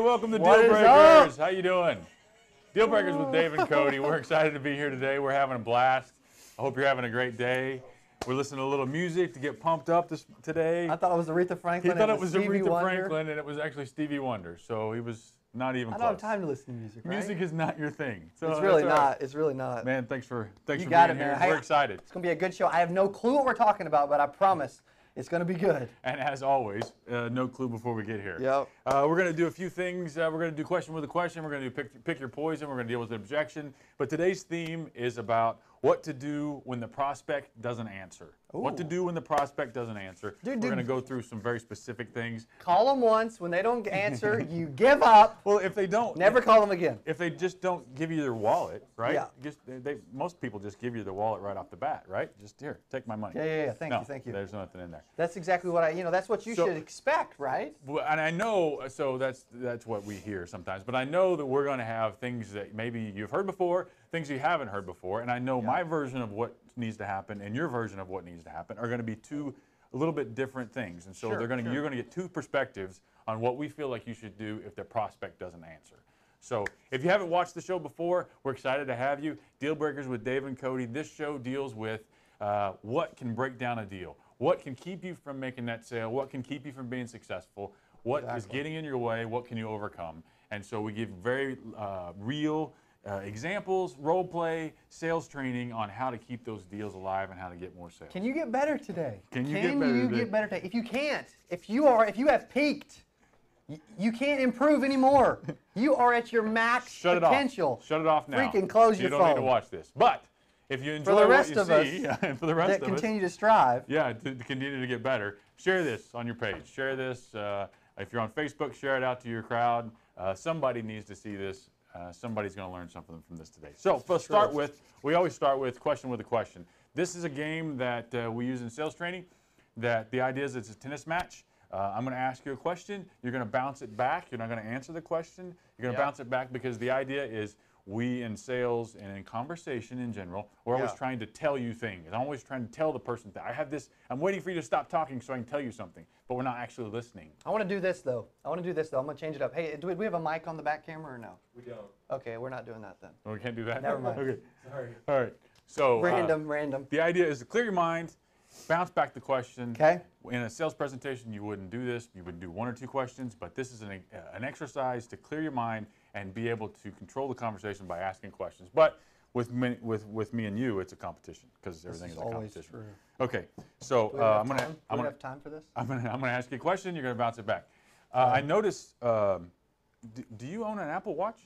welcome to Deal What is Breakers. up? How you doing? Deal Breakers with Dave and Cody. We're excited to be here today. We're having a blast. I hope you're having a great day. We're listening to a little music to get pumped up today. I thought it was Aretha Franklin. He thought it was Stevie Aretha Wonder. Franklin, and it was actually Stevie Wonder. So he was not even close. I don't have time to listen to music, right? Music is not your thing. So It's really that's all right. not. It's really not. Man, thanks for being got it, here. man. We're Hey, excited. It's going to be a good show. I have no clue what we're talking about, but I promise it's going to be good. And as always, no clue before we get here. Yep. We're going to do a few things. We're going to do question with a question. We're going to do pick your poison. We're going to deal with an objection. But today's theme is about what to do when the prospect doesn't answer. Ooh. What to do when the prospect doesn't answer. We're going to go through some very specific things. Call them once. When they don't answer, you give up. Well, if they don't. Never call them again. If they just don't give you their wallet, right? Yeah. Most people just give you their wallet right off the bat, right? Just here, take my money. Yeah. Thank you. There's nothing in there. That's exactly what that's what you should expect, right? Well, and I know, so that's what we hear sometimes. But I know that we're going to have things that maybe you've heard before, things you haven't heard before, and I know my version of what needs to happen and your version of what needs to happen are going to be two a little bit different things. And so you're going to get two perspectives on what we feel like you should do if the prospect doesn't answer. So if you haven't watched the show before, we're excited to have you. Deal Breakers with Dave and Cody. This show deals with what can break down a deal, what can keep you from making that sale, what can keep you from being successful, what is getting in your way, what can you overcome. And so we give very real examples, role play, sales training on how to keep those deals alive and how to get more sales. Can you get better today? Can you get better today? If you can't, if you have peaked, you can't improve anymore. You are at your max potential. Shut it off now. Freaking close your phone. You don't need to watch this. But if you enjoy for the what rest you of see, us for the rest that of continue us, to strive, to continue to get better, share this on your page. Share this. If you're on Facebook, share it out to your crowd. Somebody needs to see this. Somebody's going to learn something from this today. So we always start with question with a question. This is a game that we use in sales training. That the idea is it's a tennis match. I'm going to ask you a question. You're going to bounce it back. You're not going to answer the question. You're going to bounce it back because the idea is we in sales and in conversation in general, we're always trying to tell you things. I'm always trying to tell the person that I have this. I'm waiting for you to stop talking so I can tell you something, but we're not actually listening. I want to do this though. I'm going to change it up. Hey, do we have a mic on the back camera or no? We don't. Okay, we're not doing that then. Oh, we can't do that? Never mind. Okay. Sorry. All right. So Random. The idea is to clear your mind, bounce back the question. Okay. In a sales presentation, you wouldn't do this. You would do one or two questions, but this is an exercise to clear your mind and be able to control the conversation by asking questions. But with me and you, it's a competition because everything is a competition. True. Okay. So I'm gonna have time for this. I'm gonna ask you a question. You're gonna bounce it back. I noticed. Do you own an Apple Watch?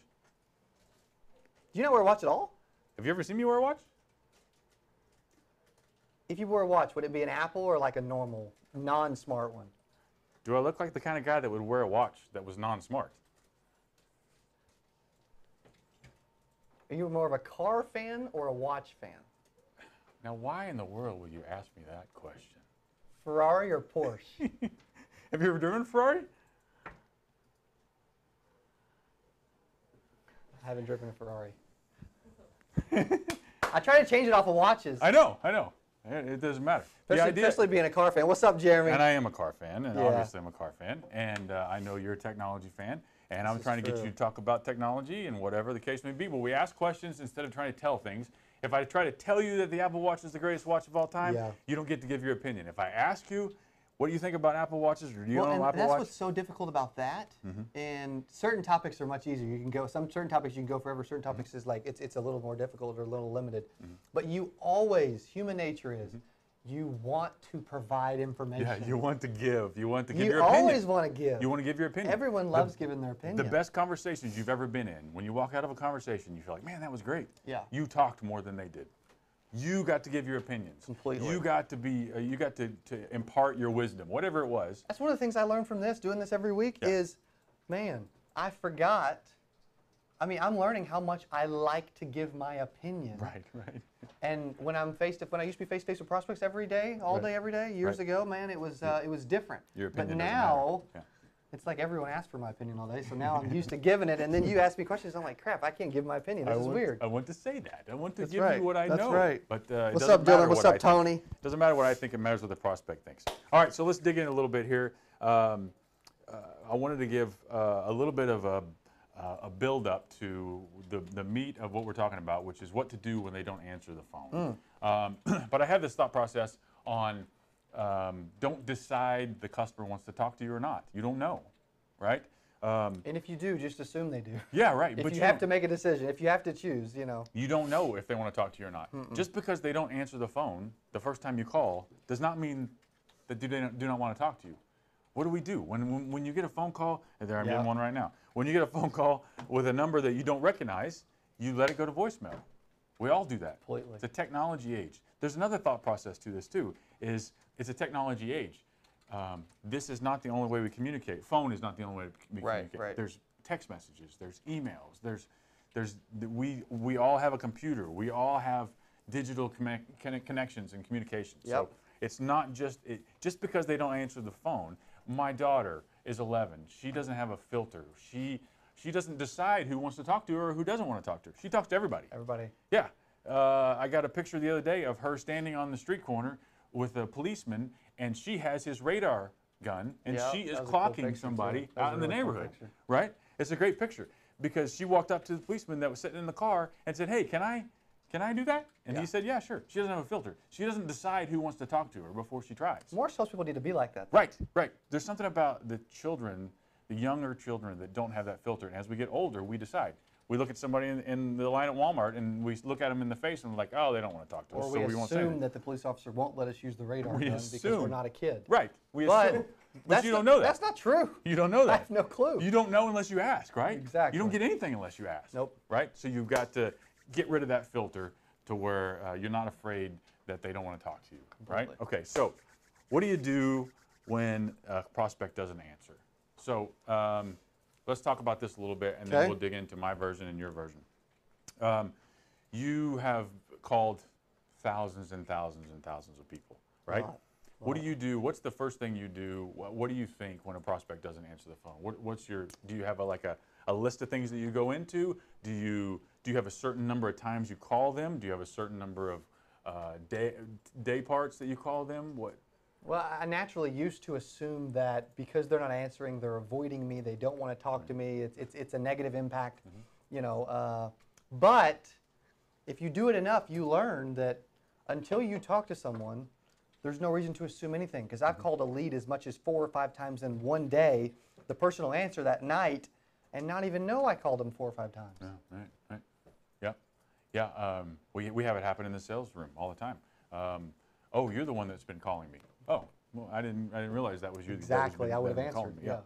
Do you not wear a watch at all? Have you ever seen me wear a watch? If you wore a watch, would it be an Apple or like a normal, non-smart one? Do I look like the kind of guy that would wear a watch that was non-smart? Are you more of a car fan or a watch fan? Now, why in the world would you ask me that question? Ferrari or Porsche? Have you ever driven a Ferrari? I haven't driven a Ferrari. I try to change it off of watches. I know. It doesn't matter. Especially being a car fan. What's up, Jeremy? And I am a car fan, and obviously I'm a car fan, and I know you're a technology fan, and I'm trying to get you to talk about technology and whatever the case may be, but we ask questions instead of trying to tell things. If I try to tell you that the Apple Watch is the greatest watch of all time, you don't get to give your opinion. If I ask you, what do you think about Apple Watches, or do you own an Apple Watch? That's what's so difficult about that. And certain topics are much easier. You can go certain topics you can go forever. Certain topics is like it's a little more difficult or a little limited. But you always, human nature is, you want to provide information. Yeah, you want to give. You want to give your opinion. You always want to give. You want to give your opinion. Everyone loves giving their opinion. The best conversations you've ever been in, when you walk out of a conversation, you feel like, man, that was great. Yeah. You talked more than they did. You got to give your opinions. Completely. You got to be. You got to impart your wisdom, whatever it was. That's one of the things I learned from this, doing this every week, is, man, I forgot. I mean, I'm learning how much I like to give my opinion. Right. And when I used to be face to face with prospects every day, all day, every day, years ago, man, it was different. Your opinion but now, it's like everyone asks for my opinion all day, so now I'm used to giving it, and then you ask me questions, I'm like, crap, I can't give my opinion. This is weird. I want to say that. I want to give you what I know. That's right. But what's up, Dylan? What's up, Tony? Doesn't matter what I think. It matters what the prospect thinks. All right, so let's dig in a little bit here. I wanted to give a little bit of a build up to the meat of what we're talking about, which is what to do when they don't answer the phone. But I have this thought process on don't decide the customer wants to talk to you or not. You don't know, right? And if you do, just assume they do. Yeah, right. If you have to make a decision, if you have to choose, you know. You don't know if they want to talk to you or not. Just because they don't answer the phone the first time you call does not mean that they do not want to talk to you. What do we do? When you get a phone call, and there I'm getting one right now. When you get a phone call with a number that you don't recognize, you let it go to voicemail. We all do that. Completely. It's a technology age. There's another thought process to this too, is it's a technology age. This is not the only way we communicate. Phone is not the only way we communicate. Right. There's text messages, there's emails, we all have a computer. We all have digital connections and communications. Yep. So it's not just because they don't answer the phone. My daughter is 11. She doesn't have a filter. She doesn't decide who wants to talk to her or who doesn't want to talk to her. She talks to everybody. Everybody. Yeah. I got a picture the other day of her standing on the street corner with a policeman, and she has his radar gun, and she is clocking somebody out in the neighborhood. Right? It's a great picture because she walked up to the policeman that was sitting in the car and said, "Hey, can I do that?" And he said, "Yeah, sure." She doesn't have a filter. She doesn't decide who wants to talk to her before she tries. More salespeople need to be like that. Right, right. There's something about the children, the younger children that don't have that filter. And as we get older, we decide. We look at somebody in the line at Walmart and we look at them in the face and we're like, oh, they don't want to talk to us, Or so we we won't say assume anything. that the police officer won't let us use the radar gun because we're not a kid. Right, we But assume. But you don't know that. That's not true. You don't know that. I have no clue. You don't know unless you ask, right? Exactly. You don't get anything unless you ask. Nope. Right? So you've got to get rid of that filter to where you're not afraid that they don't want to talk to you, right? Completely. Okay, so what do you do when a prospect doesn't answer? So let's talk about this a little bit, and then we'll dig into my version and your version. You have called thousands and thousands and thousands of people, right? What do you do? What's the first thing you do? What do you think when a prospect doesn't answer the phone? Do you have a list of things that you go into? Do you have a certain number of times you call them? Do you have a certain number of day parts that you call them? Well, I naturally used to assume that because they're not answering, they're avoiding me, they don't want to talk to me, it's a negative impact, you know. But if you do it enough, you learn that until you talk to someone, there's no reason to assume anything. Because I've called a lead as much as 4 or 5 times in one day. The person will answer that night and not even know I called them 4 or 5 times. Yeah, right. Yeah. We have it happen in the sales room all the time. Oh, you're the one that's been calling me. Oh, well, I didn't realize that was you. Exactly, I would have answered. Yeah.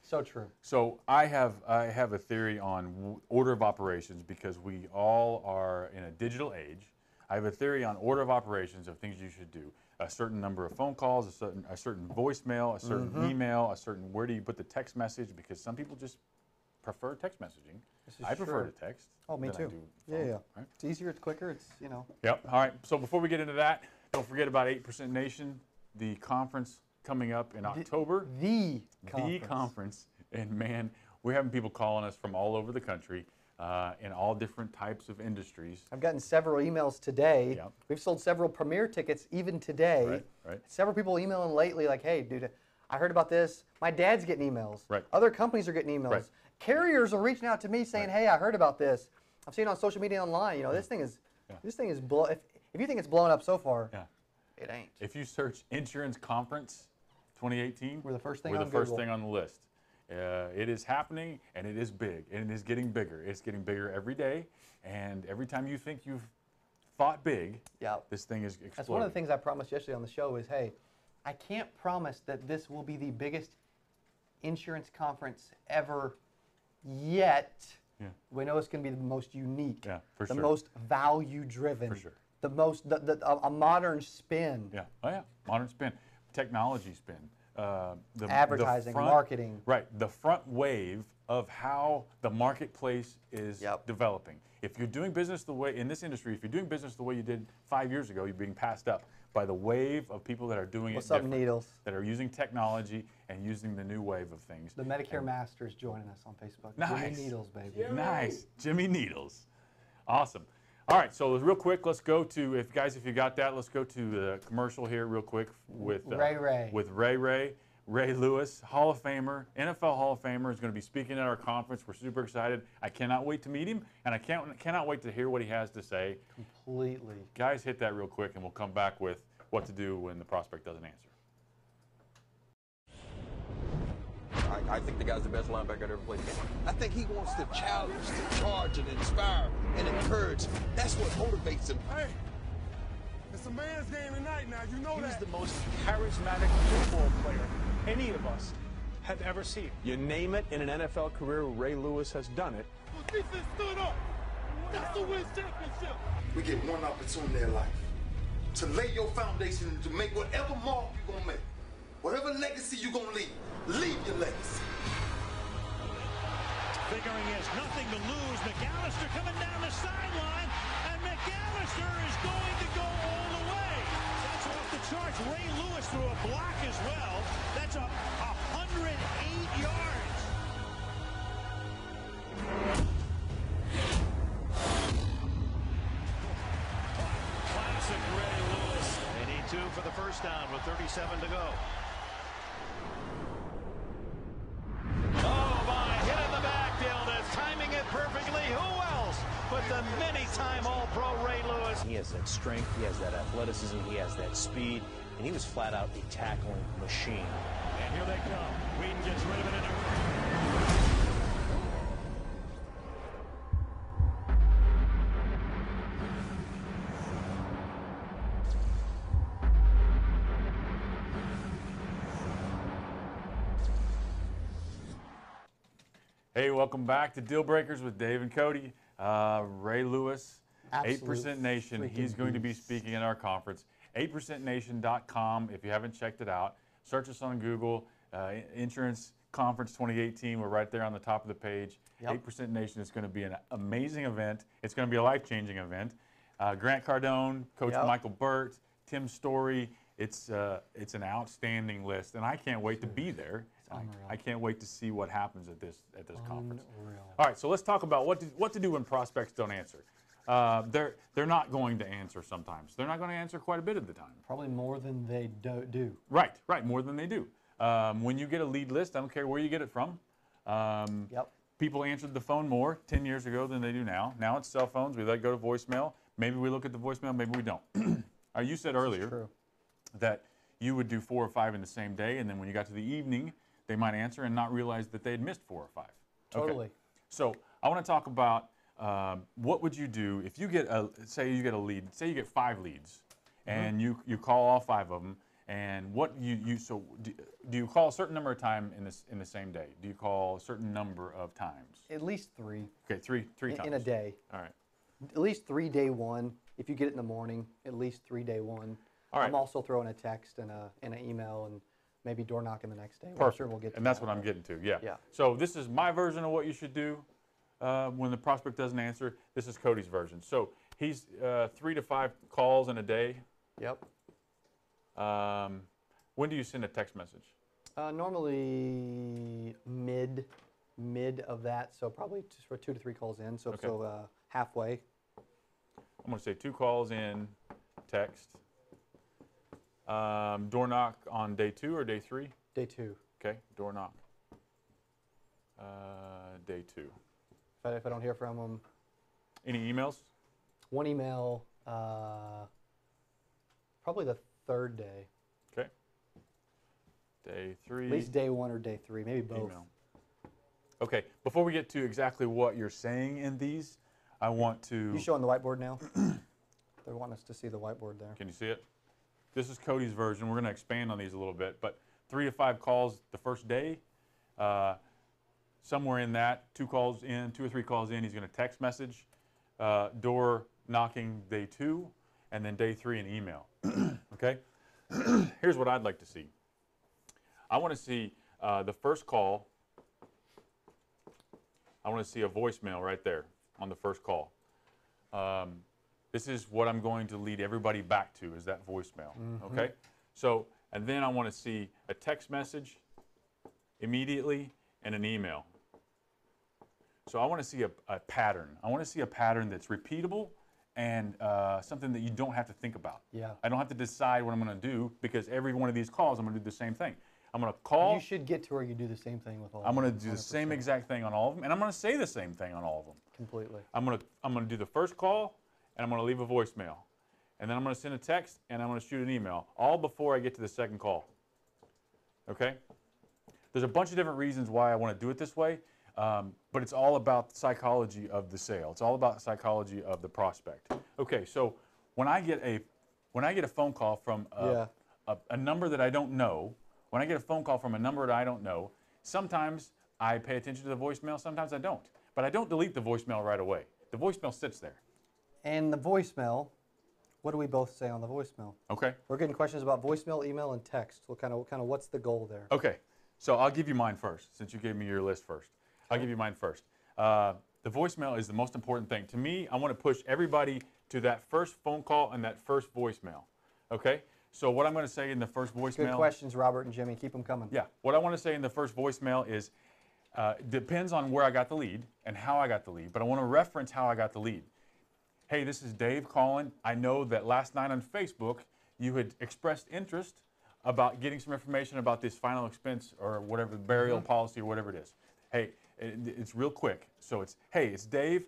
So true. So I have a theory on order of operations because we all are in a digital age. I have a theory on order of operations of things you should do. A certain number of phone calls, a certain voicemail, a certain email, a certain where do you put the text message, because some people just prefer text messaging. I prefer to text. Oh, me too. Yeah. Right? It's easier, it's quicker, it's, you know. Yep. All right. So before we get into that, don't forget about 8% Nation, the conference coming up in October. The conference. And man, we're having people calling us from all over the country in all different types of industries. I've gotten several emails today. Yep. We've sold several premier tickets even today. Right. Several people emailing lately like, hey, dude, I heard about this. My dad's getting emails. Right. Other companies are getting emails. Right. Carriers are reaching out to me saying, hey, I heard about this. I've seen it on social media online. You know, this thing is if you think it's blown up so far, it ain't. If you search Insurance Conference 2018, we're the first thing on the list. It is happening, and it is big, and it is getting bigger. It's getting bigger every day, and every time you think you've thought big, this thing is exploding. That's one of the things I promised yesterday on the show is, hey, I can't promise that this will be the biggest insurance conference ever yet. We know it's going to be the most unique, for sure. most value-driven, for sure. the most a modern spin. Modern spin, technology spin. Advertising, marketing. Right, the front wave of how the marketplace is developing. If you're doing business the way, in this industry, if you're doing business the way you did 5 years ago, you're being passed up by the wave of people that are doing it different. Needles? That are using technology and using the new wave of things. The Medicare Masters joining us on Facebook. Nice. Jimmy Needles, baby. Nice. Jimmy Needles. Awesome. All right, so real quick, let's go to, if you got that, let's go to the commercial here real quick with Ray. With Ray. Ray Lewis, Hall of Famer, NFL Hall of Famer, is going to be speaking at our conference. We're super excited. I cannot wait to meet him, and I cannot wait to hear what he has to say. Completely. Guys, hit that real quick, and we'll come back with what to do when the prospect doesn't answer. I think the guy's the best linebacker I've ever played against. I think he wants to challenge, to charge, and inspire, and encourage. That's what motivates him. Hey, it's a man's game tonight now, you know He was that. the most charismatic football player any of us have ever seen. You name it in an NFL career, Ray Lewis has done it. Defense stood up. That's the win championship. We get one opportunity in life to lay your foundation and to make whatever mark you're going to make, whatever legacy you're going to leave your legacy. Figuring he has nothing to lose. McAllister coming down the sideline, and McAllister is going to go all the way. That's off the charts. Ray Lewis threw a block as well. That's 108 yards. Classic Ray Lewis. They need 2 for the first down with 37 to go. Oh, my, hit in the backfield is timing it perfectly. Who else but the many-time All-Pro Ray Lewis? He has that strength, he has that athleticism, he has that speed, and he was flat out a tackling machine. And here they come. Whedon gets rid of it in a Hey, welcome back to Deal Breakers with Dave and Cody. Ray Lewis, Absolute 8% Nation. He's freaking going to be beast. speaking at our conference. 8percentnation.com. If you haven't checked it out, search us on Google. Insurance Conference 2018. We're right there on the top of the page. Yep. 8% Nation is going to be an amazing event. It's going to be a life-changing event. Grant Cardone, Coach Yep. Michael Burt, Tim Story. It's an outstanding list, and I can't wait to be there. I can't wait to see what happens at this conference. Unreal. All right, so let's talk about what to do when prospects don't answer. They're not going to answer sometimes. They're not going to answer quite a bit of the time. Probably more than they do. Right, more than they do. When you get a lead list, I don't care where you get it from. Yep. People answered the phone more 10 years ago than they do now. Now it's cell phones. We let it go to voicemail. Maybe we look at the voicemail, maybe we don't. You said earlier True. that you would do 4 or 5 in the same day, and then when you got to the evening, they might answer and not realize that they had missed 4 or 5. Totally. Okay. So I want to talk about what would you do if you get say you get a lead, say you get 5 leads, and you call all 5 of them, and what do you call a certain number of time in the same day? Do you call a certain number of times? At least 3. Okay, three times In a day. All right. At least 3 day 1. If you get it in the morning, at least 3 day 1. All right. I'm also throwing a text and an email and maybe door knocking the next day. I'm Perfect. sure we'll get to and that's that, what I'm but- getting to. Yeah. Yeah. So this is my version of what you should do when the prospect doesn't answer. This is Cody's version. So he's 3 to 5 calls in a day. Yep. When do you send a text message? Normally mid of that, so probably just for 2 to 3 calls in, so Okay. halfway. I'm going to say 2 calls in, text. Door knock on day 2 or day 3? Day 2. Okay, door knock. Day 2. If I don't hear from them, Any emails? 1 email, probably the 3rd day. Okay. Day 3. At least day 1 or day 3, maybe both. Email. Okay, before we get to exactly what you're saying in these, I want to... You showing the whiteboard now? They want us to see the whiteboard there. Can you see it? This is Cody's version. We're going to expand on these a little bit, but 3 to 5 calls the first day. Somewhere in that, 2 or 3 calls in, he's going to text message. Door knocking day 2, and then day 3 an email. Okay? Here's what I'd like to see. I want to see the first call. I want to see a voicemail right there on the first call. This is what I'm going to lead everybody back to, is that voicemail. Okay? So, and then I want to see a text message immediately and an email. So I want to see a pattern. I want to see a pattern that's repeatable and something that you don't have to think about. Yeah. I don't have to decide what I'm going to do because every one of these calls I'm going to do the same thing. I'm going to call. You should get to where you do the same thing with all. I'm going to of them, do the 100%. same exact thing on all of them, and I'm going to say the same thing on all of them. Completely. I'm going to do the first call, and I'm going to leave a voicemail, and then I'm going to send a text, and I'm going to shoot an email, all before I get to the second call. Okay? There's a bunch of different reasons why I want to do it this way, but it's all about the psychology of the sale. It's all about the psychology of the prospect. Okay, so when I get a phone call from a number that I don't know, when I get a phone call from a number that I don't know, sometimes I pay attention to the voicemail, sometimes I don't. But I don't delete the voicemail right away. The voicemail sits there. And the voicemail, what do we both say on the voicemail? Okay. We're getting questions about voicemail, email, and text. What's the goal there? Okay. So I'll give you mine first, since you gave me your list first. I'll give you mine first. The voicemail is the most important thing. To me, I want to push everybody to that first phone call and that first voicemail. Okay? So what I'm going to say in the first voicemail. Good questions, Robert and Jimmy. Keep them coming. Yeah. What I want to say in the first voicemail is, depends on where I got the lead and how I got the lead, but I want to reference how I got the lead. Hey, this is Dave calling. I know that last night on Facebook, you had expressed interest about getting some information about this final expense or whatever, the burial policy or whatever it is. Hey, it's real quick. So hey, it's Dave.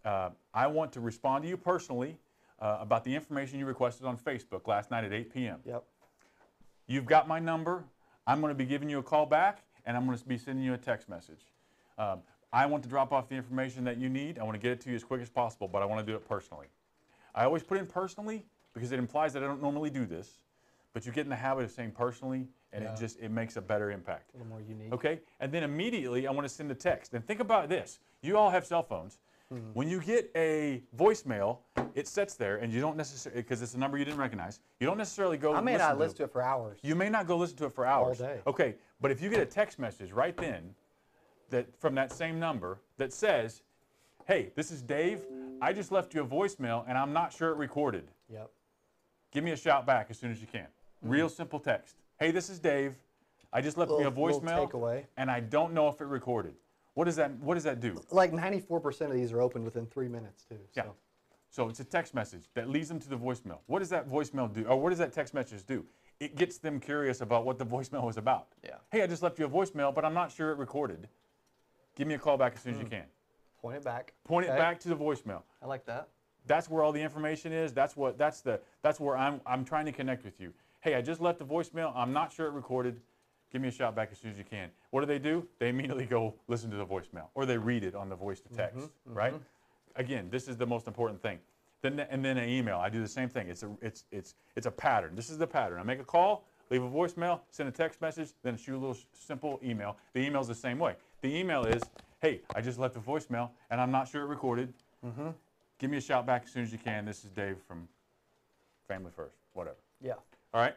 I want to respond to you personally about the information you requested on Facebook last night at 8 p.m. Yep. You've got my number. I'm going to be giving you a call back, and I'm going to be sending you a text message. I want to drop off the information that you need. I want to get it to you as quick as possible, but I want to do it personally. I always put in personally because it implies that I don't normally do this, but you get in the habit of saying personally, and it makes a better impact. A little more unique. Okay? And then immediately I want to send a text. And think about this. You all have cell phones. When you get a voicemail, it sits there, and you don't necessarily, because it's a number you didn't recognize, you don't necessarily go I may not listen to it for hours. You may not go listen to it for hours. All day. Okay, but if you get a text message right then from that same number that says, hey, this is Dave, I just left you a voicemail, and I'm not sure it recorded. Yep. Give me a shout back as soon as you can. Real simple text. Hey, this is Dave. I just left me a voicemail, takeaway. and I don't know if it recorded. What does that do? Like 94% of these are opened within 3 minutes too. So. Yeah. So it's a text message that leads them to the voicemail. What does that voicemail do? Or what does that text message do? It gets them curious about what the voicemail was about. Yeah. Hey, I just left you a voicemail, but I'm not sure it recorded. Give me a call back as soon as you can. Point it back. Point it back to the voicemail. I like that. That's where all the information is. That's where I'm trying to connect with you. Hey, I just left a voicemail. I'm not sure it recorded. Give me a shout back as soon as you can. What do? They immediately go listen to the voicemail, or they read it on the voice to text, right? Again, this is the most important thing. And then an email. I do the same thing. It's a pattern. This is the pattern. I make a call, leave a voicemail, send a text message, then shoot a little simple email. The email's the same way. The email is, hey, I just left a voicemail, and I'm not sure it recorded. Give me a shout back as soon as you can. This is Dave from Family First, whatever. Yeah. All right?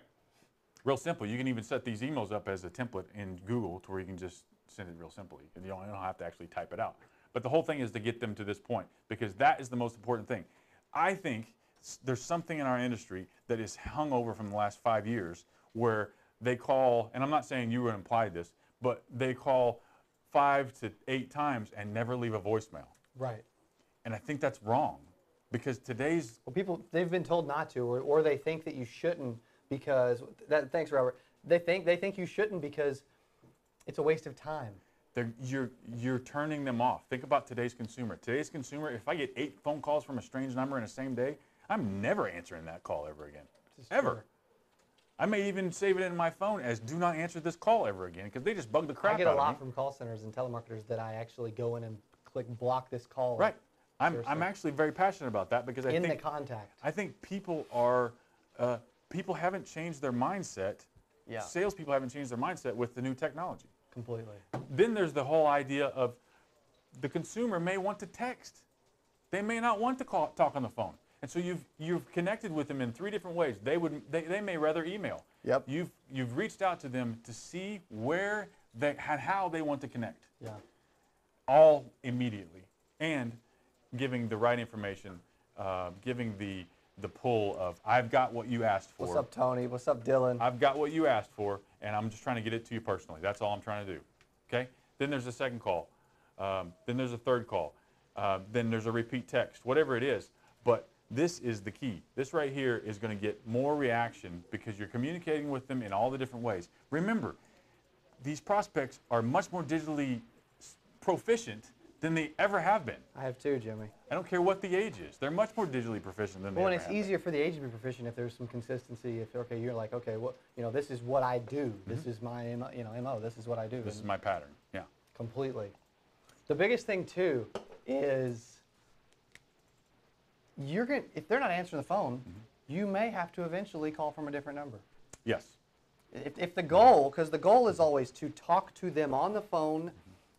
Real simple. You can even set these emails up as a template in Google to where you can just send it real simply. You don't have to actually type it out. But the whole thing is to get them to this point, because that is the most important thing. I think there's something in our industry that is hung over from the last 5 years where they call, and I'm not saying you would imply this, but they call 5 to 8 times and never leave a voicemail. Right. And I think that's wrong, because today's... Well, people, they've been told not to, or they think that you shouldn't because... Thanks, Robert. They think you shouldn't because it's a waste of time. You're turning them off. Think about today's consumer. Today's consumer, if I get 8 phone calls from a strange number in the same day, I'm never answering that call ever again. Ever. True. I may even save it in my phone as do not answer this call ever again, because they just bug the crap out of me. I get a lot from call centers and telemarketers that I actually go in and click block this call. Right. I'm actually very passionate about that, because I think the contact. I think people haven't changed their mindset. Yeah. Salespeople haven't changed their mindset with the new technology. Completely. Then there's the whole idea of the consumer may want to text. They may not want to talk on the phone. And so you've connected with them in 3 different ways. They may rather email. Yep. You've reached out to them to see where how they want to connect. Yeah. All immediately. And giving the right information, giving the pull of, I've got what you asked for. What's up, Tony? What's up, Dylan? I've got what you asked for, and I'm just trying to get it to you personally. That's all I'm trying to do. Okay? Then there's a second call. Then there's a third call. Then there's a repeat text, whatever it is. But this is the key. This right here is going to get more reaction because you're communicating with them in all the different ways. Remember, these prospects are much more digitally proficient than they ever have been. I have too, Jimmy. I don't care what the age is. They're much more digitally proficient than they Well, ever and it's have easier for the age to be proficient if there's some consistency. If okay, you're like, okay, well, this is what I do. This is my MO. This is what I do. This is my pattern. Yeah. Completely. The biggest thing too is if they're not answering the phone, you may have to eventually call from a different number. Yes. If the goal, because the goal is always to talk to them on the phone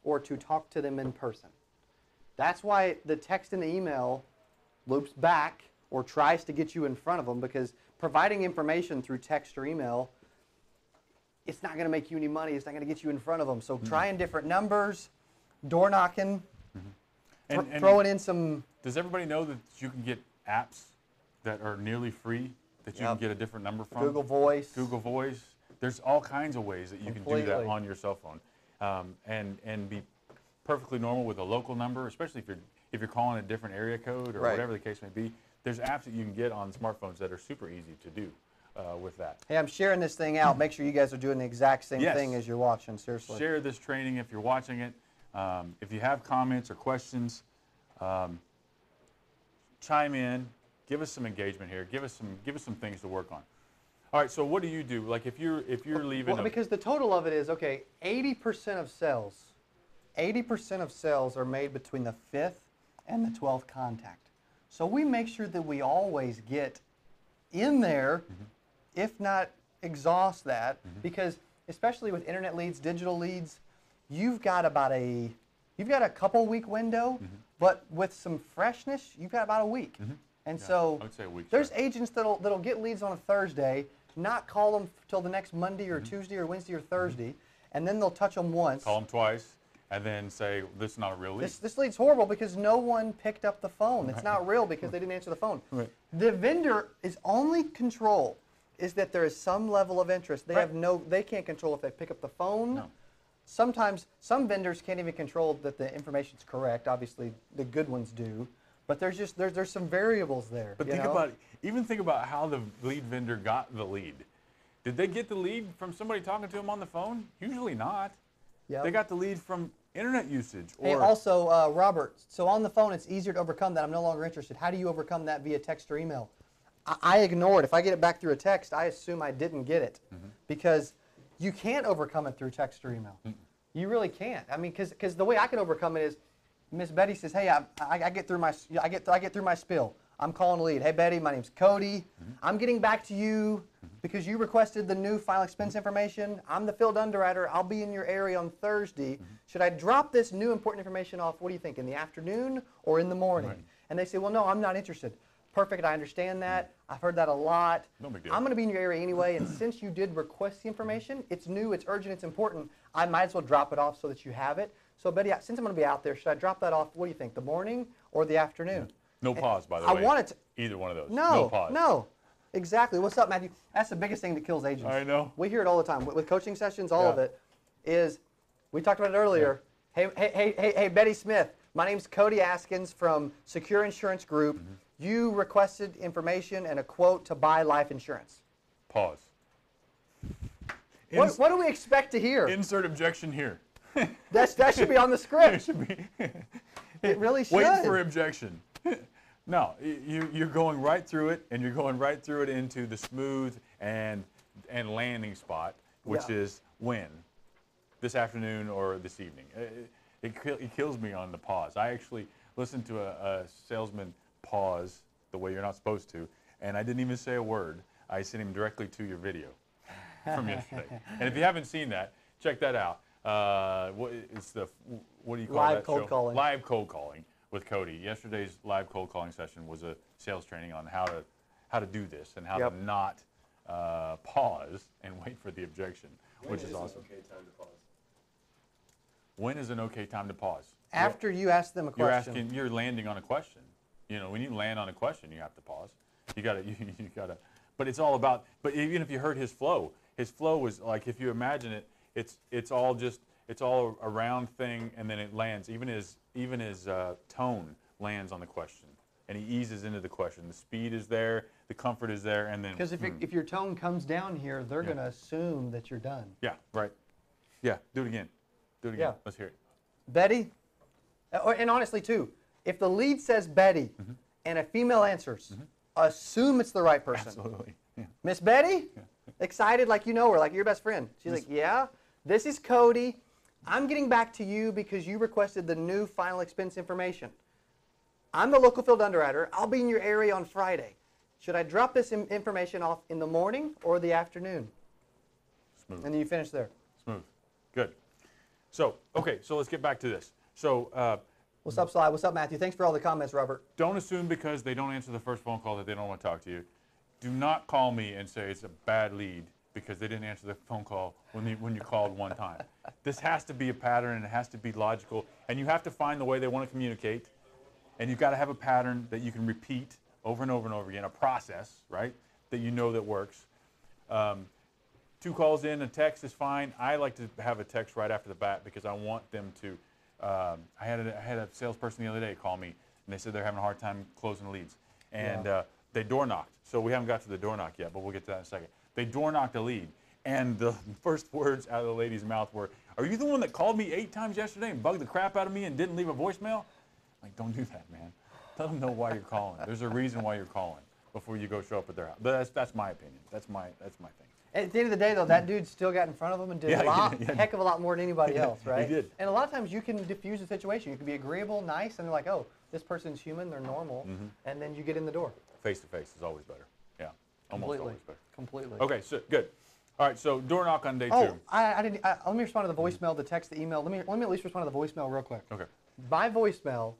or to talk to them in person. That's why the text and the email loops back or tries to get you in front of them, because providing information through text or email, it's not going to make you any money. It's not going to get you in front of them. So trying different numbers, door knocking, And throwing in some... Does everybody know that you can get apps that are nearly free that you can get a different number from? Google Voice. Google Voice. There's all kinds of ways that you can do that Completely. on your cell phone, and be perfectly normal with a local number, especially if you're calling a different area code or Right. whatever the case may be. There's apps that you can get on smartphones that are super easy to do with that. Hey, I'm sharing this thing out. Make sure you guys are doing the exact same Yes. thing as you're watching, seriously. Share this training if you're watching it. If you have comments or questions, chime in. Give us some engagement here. Give us some things to work on. All right. So what do you do? Like if you're leaving, Well, because the total of it is, okay, 80% of sales are made between the 5th and the 12th contact. So we make sure that we always get in there, if not exhaust that, because especially with internet leads, digital leads, you've got a couple week window, but with some freshness, you've got about a week. And so I would say a week. there's agents that'll get leads on a Thursday, not call them till the next Monday or Tuesday or Wednesday or Thursday, and then they'll touch them once. Call them twice, and then say this is not a real lead. This lead's horrible because no one picked up the phone. It's not real because they didn't answer the phone. Right. The vendor is only control is that there is some level of interest. They can't control if they pick up the phone. No. Sometimes some vendors can't even control that the information's correct. Obviously, the good ones do. But there's some variables there. But think about how the lead vendor got the lead. Did they get the lead from somebody talking to them on the phone? Usually not. Yep. They got the lead from internet usage. Or Hey, also, Robert, so on the phone, it's easier to overcome that. I'm no longer interested. How do you overcome that via text or email? I ignore it. If I get it back through a text, I assume I didn't get it because you can't overcome it through text or email. You really can't. I mean, because the way I can overcome it is, Miss Betty says, "Hey, I get through my spiel. I'm calling a lead. Hey, Betty, my name's Cody. I'm getting back to you because you requested the new final expense information. I'm the field underwriter. I'll be in your area on Thursday. Should I drop this new important information off? What do you think, in the afternoon or in the morning?" Right. And they say, "Well, no, I'm not interested." Perfect. I understand that. I've heard that a lot. No big deal. I'm going to be in your area anyway, and since you did request the information, it's new, it's urgent, it's important. I might as well drop it off so that you have it. So, Betty, since I'm going to be out there, should I drop that off? What do you think, the morning or the afternoon? no pause, by the I way. want it to, Either one of those. no pause. No. Exactly. What's up, Matthew? That's the biggest thing that kills agents. I know. We hear it all the time with coaching sessions. All of Yeah. it is. We talked about it earlier. Hey, Betty Smith. My name's Cody Askins from Secure Insurance Group. You requested information and a quote to buy life insurance. Pause. What do we expect to hear? Insert objection here. That should be on the script. It should be. It really should. Wait for objection. No, you're going right through it, and you're going right through it into the smooth and landing spot, which Yeah. is when, this afternoon or this evening. It kills me on the pause. I actually listened to a salesman pause the way you're not supposed to, and I didn't even say a word. I sent him directly to your video from yesterday. And if you haven't seen that, check that out. What do you call Live that cold show? calling. Live cold calling with Cody. Yesterday's live cold calling session was a sales training on how to do this and how to not pause and wait for the objection, which is awesome. When is an okay time to pause? After you ask them a question. You're landing on a question. You know, when you land on a question, you have to pause. You gotta. But it's all about. But even if you heard his flow was like, if you imagine it, it's all a round thing, and then it lands. Even his tone lands on the question, and he eases into the question. The speed is there, the comfort is there, and then. Because if your tone comes down here, they're going to assume that you're done. Yeah. Right. Yeah, do it again. Do it again. Yeah. Let's hear it. Betty, and honestly too, if the lead says Betty and a female answers, assume it's the right person. Absolutely. Yeah. Miss Betty? Excited like you know her, like your best friend. She's like, yeah, this is Cody. I'm getting back to you because you requested the new final expense information. I'm the local field underwriter. I'll be in your area on Friday. Should I drop this information off in the morning or the afternoon? Smooth. And then you finish there. Smooth. Good. So, okay, so let's get back to this. So, What's up, Sly? What's up, Matthew? Thanks for all the comments, Robert. don't assume because they don't answer the first phone call that they don't want to talk to you. Do not call me and say it's a bad lead because they didn't answer the phone call when you called one time. This has to be a pattern and it has to be logical, and you have to find the way they want to communicate, and you've got to have a pattern that you can repeat over and over and over again, a process, right, that you know that works. 2 calls in, a text is fine. I like to have a text right after the bat because I want them to. I had a salesperson the other day call me, and they said they're having a hard time closing leads, and they door knocked. So we haven't got to the door knock yet, but we'll get to that in a second. They door knocked a lead, and the first words out of the lady's mouth were, "Are you the one that called me 8 times yesterday and bugged the crap out of me and didn't leave a voicemail?" I'm like, don't do that, man. Let them know why you're calling. There's a reason why you're calling before you go show up at their house. But that's my opinion. That's my thing. At the end of the day, though, that dude still got in front of him and did a heck of a lot more than anybody else, right? He did. And a lot of times you can diffuse the situation. You can be agreeable, nice, and they're like, oh, this person's human, they're normal, and then you get in the door. Face to face is always better. Yeah, almost always better. Completely. Okay, so good. All right, so door knock on day 2. Oh, I didn't. Let me respond to the voicemail, the text, the email. Let me at least respond to the voicemail real quick. Okay. My voicemail,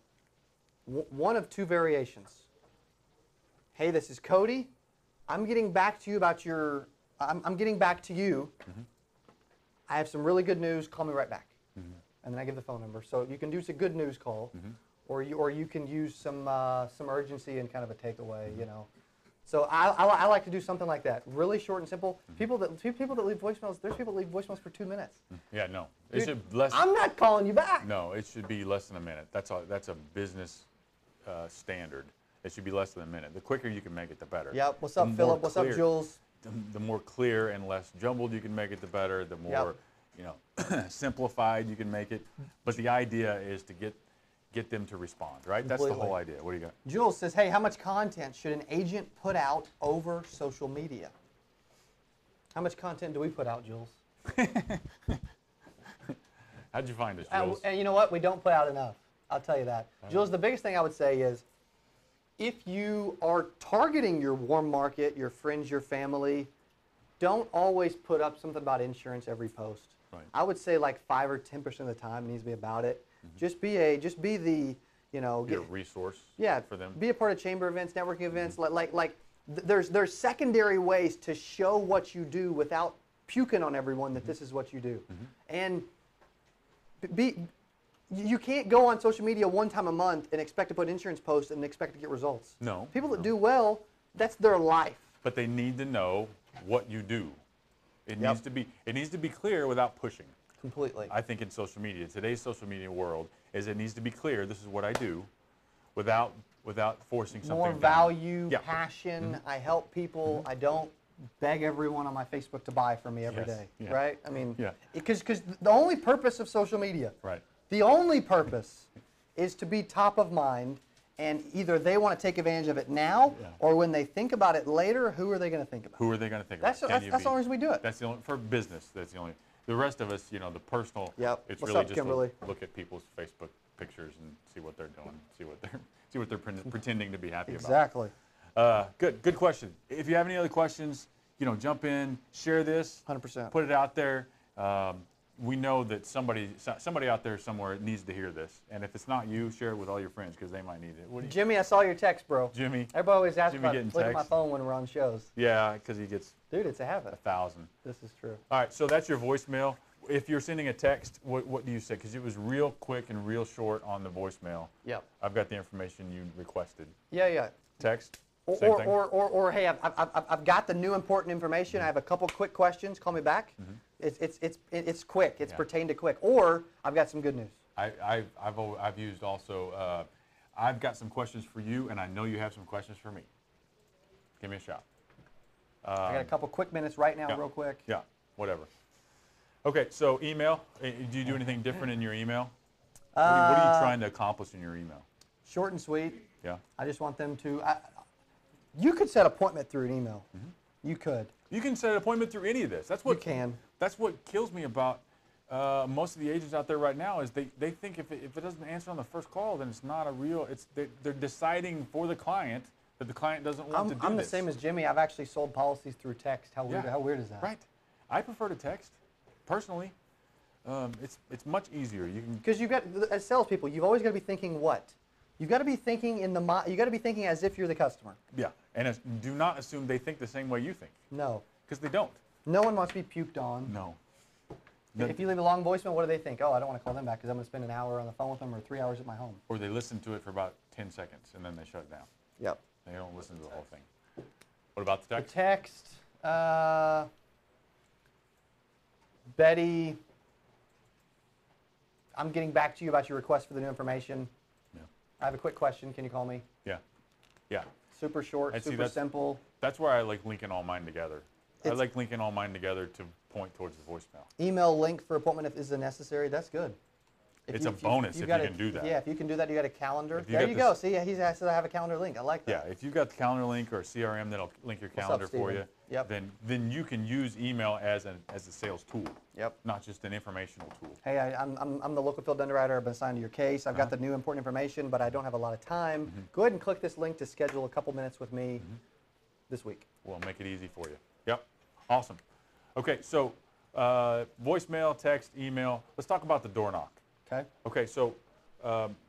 one of 2 variations. Hey, this is Cody. I'm getting back to you about your. I'm getting back to you. I have some really good news. Call me right back. And then I give the phone number. So you can do a good news call, or you can use some urgency and kind of a takeaway. You know. So I like to do something like that, really short and simple. People that leave voicemails, there's people that leave voicemails for 2 minutes. Yeah, no. Dude, It should less. I'm not calling you back. No, it should be less than a minute. That's all. That's a business standard. It should be less than a minute. The quicker you can make it, the better. Yep. What's up, Philip? What's up, Jules? The more clear and less jumbled you can make it, the better. The more, simplified you can make it. But the idea is to get them to respond, right? Completely. That's the whole idea. What do you got? Jules says, hey, how much content should an agent put out over social media? How much content do we put out, Jules? How'd you find us, Jules? And you know what? We don't put out enough. I'll tell you that. Jules, the biggest thing I would say is if you are targeting your warm market, your friends, your family, don't always put up something about insurance every post. Right. I would say like 5 or 10% of the time it needs to be about it. Just be the, Be a resource for them. Be a part of chamber events, networking events. There's secondary ways to show what you do without puking on everyone that this is what you do. And you can't go on social media 1 time a month and expect to put insurance posts and expect to get results. No. People that do well, that's their life. But they need to know what you do. It needs to be clear without pushing. Completely. I think in social media, today's social media world, it needs to be clear, this is what I do, without forcing something More down. value, passion. I help people. I don't beg everyone on my Facebook to buy from me every day, right? I mean, because the only purpose of social media, the only purpose is to be top of mind, and either they want to take advantage of it now, or when they think about it later, who are they going to think about? Who are they going to think about? That's the only reason we do it. That's the only, for business, that's the only. The rest of us, the personal, it's What's really up, just Kimberly? look at people's Facebook pictures and see what they're doing, see what they're pretending to be happy Exactly. about. Good question. If you have any other questions, jump in, share this, 100%. Put it out there. We know that somebody out there somewhere needs to hear this, and if it's not you, share it with all your friends because they might need it. Jimmy, I saw your text, bro. Jimmy. Everybody always asks Jimmy about look at my phone when we're on shows. Yeah, because he gets. Dude, it's a habit. 1,000. This is true. All right, so that's your voicemail. If you're sending a text, what do you say? Because it was real quick and real short on the voicemail. Yep. I've got the information you requested. Yeah. Text. Or hey, I've got the new important information. I have a couple quick questions. Call me back. It's quick. It's pertained to quick. Or I've got some good news. I've used also. I've got some questions for you, and I know you have some questions for me. Give me a shot. I got a couple quick minutes right now, real quick. Yeah, whatever. Okay, so email. Do you do anything different in your email? What are you trying to accomplish in your email? Short and sweet. Yeah. I just want them to. You could set appointment through an email. You could. You can set an appointment through any of this. That's what You can. That's what kills me about most of the agents out there right now is they think if it doesn't answer on the first call, then it's not a real. They're deciding for the client that the client doesn't want to do I'm this. the same as Jimmy. I've actually sold policies through text. How Yeah. weird is that? Right. I prefer to text. Personally, it's much easier. You can Because you've got, as salespeople, you've always got to be thinking what? You've got to be thinking you got to be thinking as if you're the customer. yeah, and do not assume they think the same way you think No. because they don't. No one wants to be puked on. No. If you leave a long voicemail, what do they think? Oh, I don't want to call them back because I'm going to spend an hour on the phone with them or 3 hours at my home. Or they listen to it for about 10 seconds and then they shut it down. Yep. They don't listen to the whole thing. What about the The text? text, Betty, I'm getting back to you about your request for the new information. Yeah. I have a quick question. Can you call me? Yeah. Yeah. Super short, And see, super that's- simple. That's where I like linking all mine together. I It's- like linking all mine together to point towards the voicemail. Email link for appointment if is necessary. That's good. It's a bonus if you can do that. Yeah, if you can do that, you got a calendar. If you There got you this- go. See, he's asked that I have a calendar link. I like Yeah, that. if you've got the calendar link or a CRM that'll link your What's up, calendar for Steven? you, Yep. then you can use email as a sales tool. Yep. Not just an informational tool. Hey, I'm the local field underwriter. I've been assigned to your case. I've got the new important information, but I don't have a lot of time. Go ahead and click this link to schedule a couple minutes with me this week. We'll make it easy for you. Yep. Awesome. Okay, so voicemail, text, email. Let's talk about the door knock. Okay. Okay, so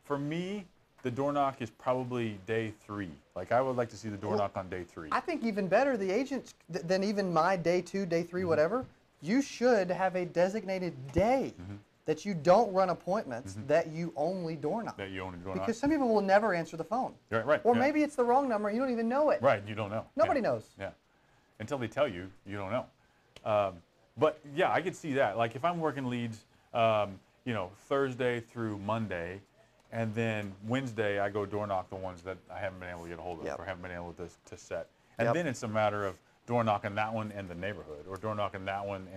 for me, the door knock is probably day 3. Like I would like to see the door knock on day 3. I think even better, the agents than even my day 2, day 3, whatever. You should have a designated day that you don't run appointments, that you only door knock. That you only door knock. Because some people will never answer the phone. Right. Or yeah. maybe it's the wrong number and you don't even know it. Right, you don't know. Nobody Yeah. knows. Yeah. Until they tell you, you don't know. But yeah, I could see that. Like if I'm working leads, Thursday through Monday, and then Wednesday I go door knock the ones that I haven't been able to get a hold of Yep. or haven't been able to set. And Yep. then it's a matter of door knocking that one and the neighborhood, or door knocking that one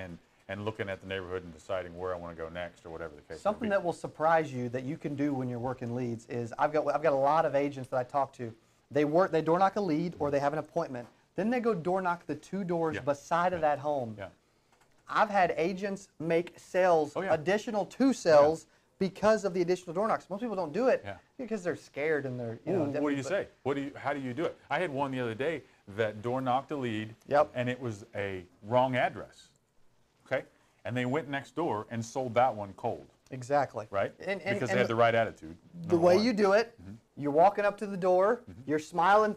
and looking at the neighborhood and deciding where I want to go next or whatever the case Something may be. that will surprise you that you can do when you're working leads is I've got a lot of agents that I talk to. They door knock a lead or they have an appointment. Then they go door knock the 2 doors Yeah. beside of that home. Yeah. I've had agents make sales, Oh, yeah. additional 2 sales because of the additional door knocks. Most people don't do it Yeah. because they're scared and they're, Ooh, but- what do you say? How do you do it? I had one the other day that door knocked a lead, Yep. and it was a wrong address. Okay, and they went next door and sold that one cold, Exactly. right? And because they had the right attitude. the way you do it, you're walking up to the door, you're smiling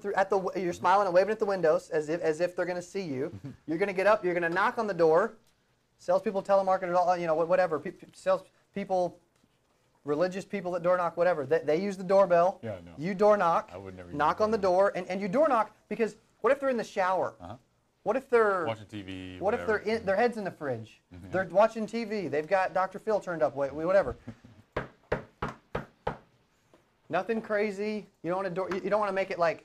you're smiling and waving at the windows as if they're going to see you. You're going to get up, you're going to knock on the door. Salespeople, telemarketers, all whatever. Salespeople, religious people that door knock, whatever. They use the doorbell. Yeah, no. You door knock. I would never use knock the on the door, and you door knock because what if they're in the shower? What if they're watching TV. What if whatever. they're their head's in the fridge? They're watching TV. They've got Dr. Phil turned up. Whatever. Nothing crazy. You don't want to make it like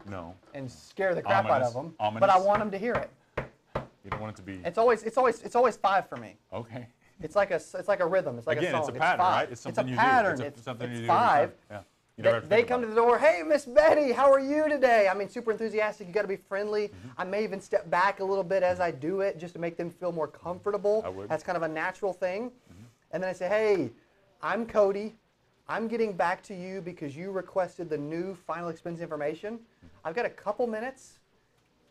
No, and scare the crap out of Ominous. them. Ominous. But I want them to hear it. you don't want it to be. It's always 5 for me. Okay. It's like a rhythm. It's like Again, a song. it's a pattern, 5. right? It's something you pattern. do. It's something you do. 5. Every time. Yeah. You never have to They think come to about the door. Hey, Miss Betty, how are you today? I mean, super enthusiastic. You got to be friendly. I may even step back a little bit as I do it, just to make them feel more comfortable. I would. That's kind of a natural thing. And then I say, hey, I'm Cody. I'm getting back to you because you requested the new final expense information. I've got a couple minutes.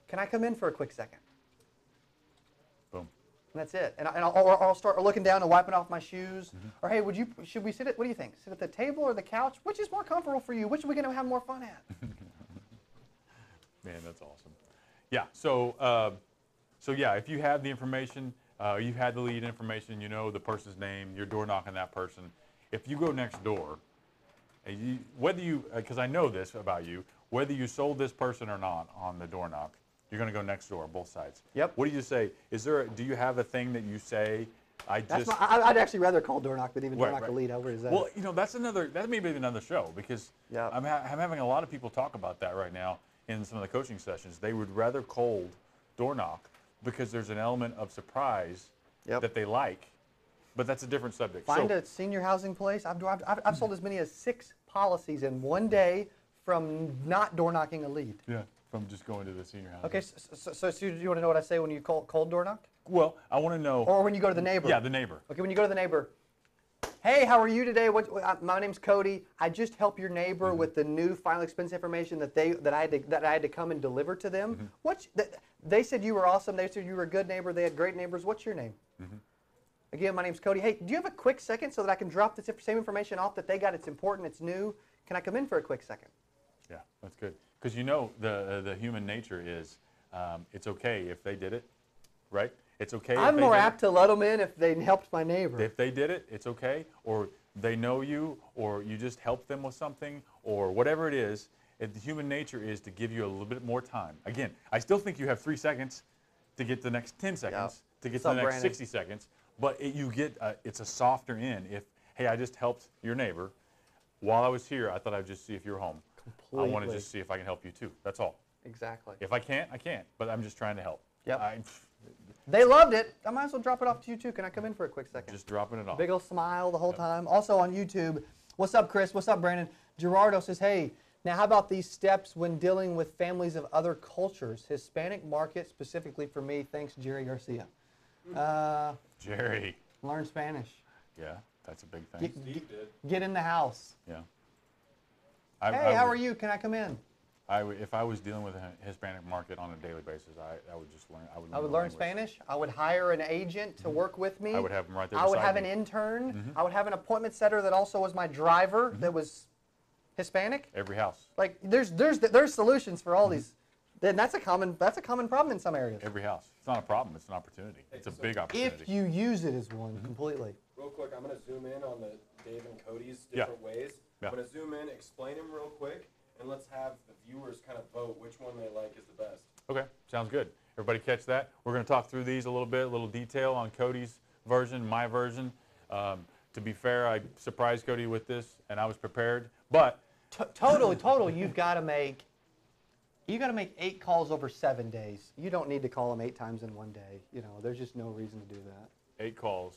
Can I come in for a quick second? Boom. And that's it. And I'll start looking down and wiping off my shoes. Or hey, should we sit at, what do you think? Sit at the table or the couch? Which is more comfortable for you? Which are we going to have more fun at? Man, that's awesome. Yeah. So yeah, if you have the information, you had the lead information, you know the person's name, you're door knocking that person. If you go next door, because I know this about you, whether you sold this person or not on the door knock, you're going to go next door, both sides. Yep. What do you say? Do you have a thing that you say? I'd actually rather call door knock than even door Right, knock right. a lead. Over is that? Well, that may be another show because Yeah. I'm having a lot of people talk about that right now in some of the coaching sessions. They would rather cold door knock because there's an element of surprise that they like, but that's a different subject. Find a senior housing place. I've sold as many as 6 policies in one day from not door knocking a lead. Yeah, from just going to the senior housing. Okay, so do you want to know what I say when you cold door knock? Well, I want to know. Or when you go to the neighbor? Yeah, the neighbor. Okay, when you go to the neighbor, hey, how are you today? My name's Cody. I just helped your neighbor with the new final expense information that I had to come and deliver to them. They said you were awesome. They said you were a good neighbor. They had great neighbors. What's your name? Again, my name's Cody. Hey, do you have a quick second so that I can drop this same information off that they got? It's important. It's new. Can I come in for a quick second? Yeah, that's good. Because you know the human nature is it's okay if they did it, right? It's okay. I'm more apt to let them in if they helped my neighbor. If they did it, it's okay. Or they know you, or you just help them with something, or whatever it is. The human nature is to give you a little bit more time. Again, I still think you have 3 seconds to get the next 10 seconds, to get to the next 60 seconds. But it's a softer in if, hey, I just helped your neighbor. While I was here, I thought I'd just see if you're home. Completely. I want to just see if I can help you too. That's all. Exactly. If I can't, I can't. But I'm just trying to help. Yep. They loved it. I might as well drop it off to you too. Can I come in for a quick second? Just dropping it off. Big old smile the whole time. Also on YouTube, what's up, Chris? What's up, Brandon? Gerardo says, hey, now how about these steps when dealing with families of other cultures? Hispanic market specifically for me. Thanks, Jerry Garcia. Jerry. Learn Spanish. Yeah, that's a big thing. Get in the house. Yeah. Hey, how are you? Can I come in? If I was dealing with a Hispanic market on a daily basis, I would just learn. I would learn Spanish. I would hire an agent to work with me. I would have them right there. I would have an intern. I would have an appointment setter that also was my driver that was Hispanic. Every house. Like there's solutions for all these. Then that's a common problem in some areas. Every house. It's not a problem. It's an opportunity. It's a big opportunity. If you use it as one completely. Real quick, I'm going to zoom in on the Dave and Cody's different ways. Yeah. I'm going to zoom in, explain them real quick, and let's have the viewers kind of vote which one they like is the best. Okay, sounds good. Everybody catch that? We're going to talk through these a little bit, a little detail on Cody's version, my version. To be fair, I surprised Cody with this, and I was prepared. But total, you've got to make 8 calls over 7 days. You don't need to call them 8 times in one day. You know, there's just no reason to do that. 8 calls.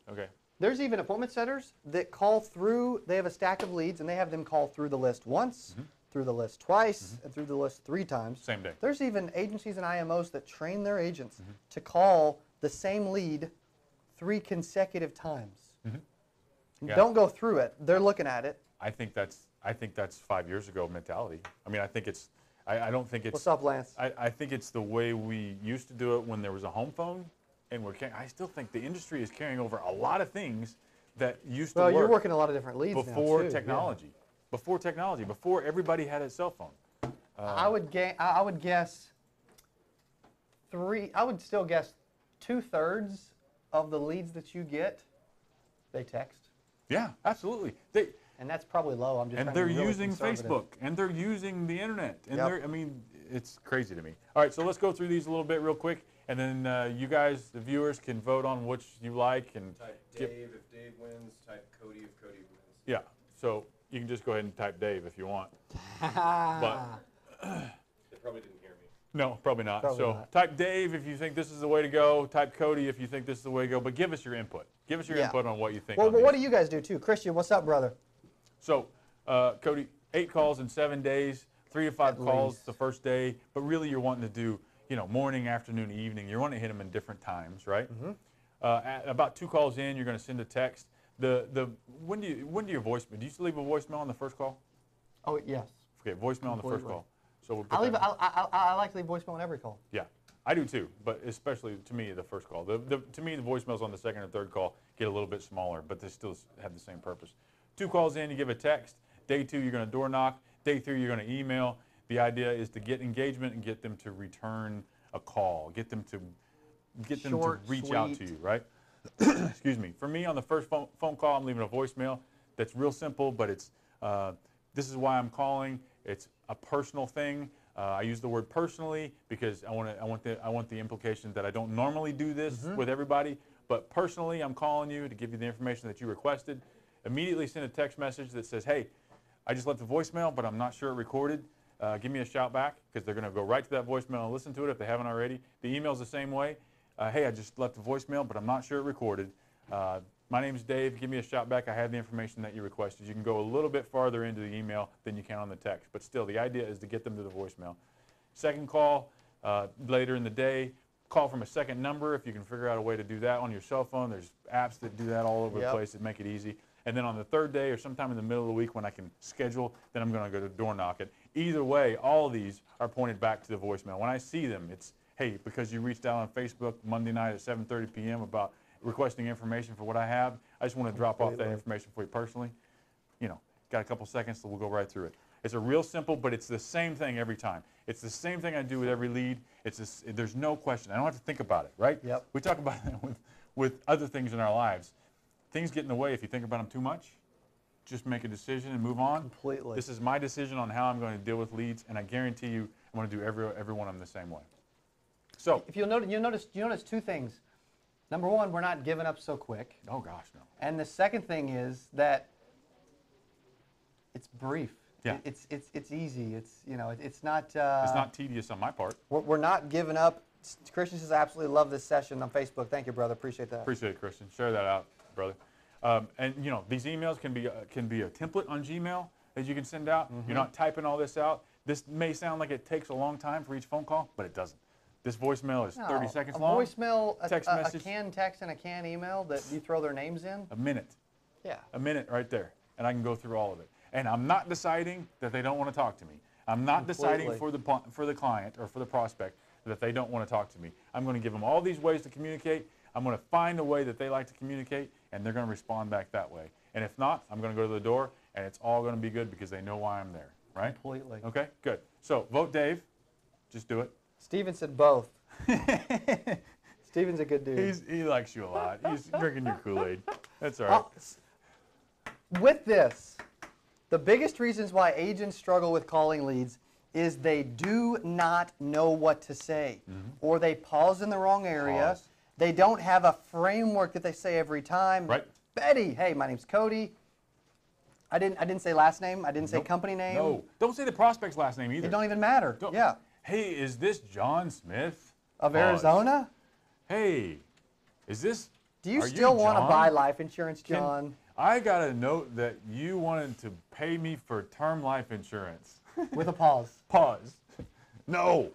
Okay. There's even appointment setters that call through. They have a stack of leads, and they have them call through the list once, through the list twice, and through the list 3 times. Same day. There's even agencies and IMOs that train their agents to call the same lead 3 consecutive times. Yeah. Don't go through it. They're looking at it. I think that's 5 years ago mentality. I mean, I think it's. I don't think it's. What's up, Lance? I think it's the way we used to do it when there was a home phone, and I still think the industry is carrying over a lot of things that used to work. Well, you're working a lot of different leads before now too, technology. Yeah. Before technology. Before everybody had a cell phone. I would guess 3. I would still guess 2/3 of the leads that you get, they text. Yeah, absolutely. And that's probably low. I'm just. And they're using Facebook, and they're using the internet, and I mean, it's crazy to me. All right, so let's go through these a little bit real quick, and then you guys, the viewers, can vote on which you like. And type Dave if Dave wins. Type Cody if Cody wins. Yeah. So you can just go ahead and type Dave if you want. But they probably didn't hear me. No, probably not. Type Dave if you think this is the way to go. Type Cody if you think this is the way to go. But give us your input. Give us your input on what you think. Well, what do you guys do too? Christian, what's up, brother? So, Cody, 8 calls in 7 days, 3 to 5 calls the first day. But really, you're wanting to do, morning, afternoon, evening. You're wanting to hit them in different times, right? At about 2 calls in, you're going to send a text. When do you voicemail? Do you leave a voicemail on the first call? Oh yes. Okay, voicemail on the first call. So I like to leave voicemail on every call. Yeah, I do too. But especially to me, the first call. To me, the voicemails on the second or third call get a little bit smaller, but they still have the same purpose. 2 calls in, you give a text. Day 2, you're going to door knock. Day 3, you're going to email. The idea is to get engagement and get them to return a call. Get them to reach out to you, right? Excuse me. For me, on the first phone call, I'm leaving a voicemail. That's real simple, but it's this is why I'm calling. It's a personal thing. I use the word personally because I want the implication that I don't normally do this with everybody, but personally, I'm calling you to give you the information that you requested. Immediately send a text message that says, hey, I just left a voicemail, but I'm not sure it recorded. Give me a shout back because they're going to go right to that voicemail and listen to it if they haven't already. The email's the same way. hey, I just left a voicemail, but I'm not sure it recorded. My name's Dave. Give me a shout back. I had the information that you requested. You can go a little bit farther into the email than you can on the text, but still, the idea is to get them to the voicemail. Second call, later in the day, call from a second number if you can figure out a way to do that on your cell phone. There's apps that do that all over the place that make it easy. And then on the third day or sometime in the middle of the week when I can schedule, then I'm going to go to door knock it. Either way, all of these are pointed back to the voicemail. When I see them, it's, hey, because you reached out on Facebook Monday night at 7:30 p.m. about requesting information for what I have, I just want to drop off that information for you personally. You know, got a couple seconds, so we'll go right through it. It's a real simple, but it's the same thing every time. It's the same thing I do with every lead. There's no question. I don't have to think about it, right? Yep. We talk about it with other things in our lives. Things get in the way if you think about them too much. Just make a decision and move on. Completely. This is my decision on how I'm going to deal with leads, and I guarantee you I'm going to do every one of them the same way. So if you'll notice, you notice two things. Number one, we're not giving up so quick. Oh gosh, no. And the second thing is that it's brief. Yeah. It's easy. It's it's not. It's not tedious on my part. We're not giving up. Christian says, I absolutely love this session on Facebook. Thank you, brother. Appreciate that. Appreciate it, Christian. Share that out, brother. And you know, these emails can be a template on Gmail that you can send out. You're not typing all this out. This may sound like it takes a long time for each phone call, but it doesn't. This voicemail is 30 seconds long. A voicemail, text message. a canned text and a canned email that you throw their names in. A minute. Yeah. A minute right there, and I can go through all of it. And I'm not deciding that they don't want to talk to me. I'm not deciding for the client or for the prospect that they don't want to talk to me. I'm going to give them all these ways to communicate. I'm going to find a way that they like to communicate, and they're going to respond back that way. And if not, I'm going to go to the door, and it's all going to be good because they know why I'm there, right? Completely. Okay, good. So vote Dave. Just do it. Steven said both. Steven's a good dude. He likes you a lot. He's drinking your Kool-Aid. That's all right. With this, the biggest reasons why agents struggle with calling leads is they do not know what to say, or they pause in the wrong area. They don't have a framework that they say every time. Right. Betty, hey, my name's Cody. I didn't say last name. I didn't say company name. No. Don't say the prospect's last name either. It don't even matter. Yeah. Hey, is this John Smith? Of Arizona? Hey, is this... Do you still want to buy life insurance, John? I got a note that you wanted to pay me for term life insurance. With a pause. Pause. No.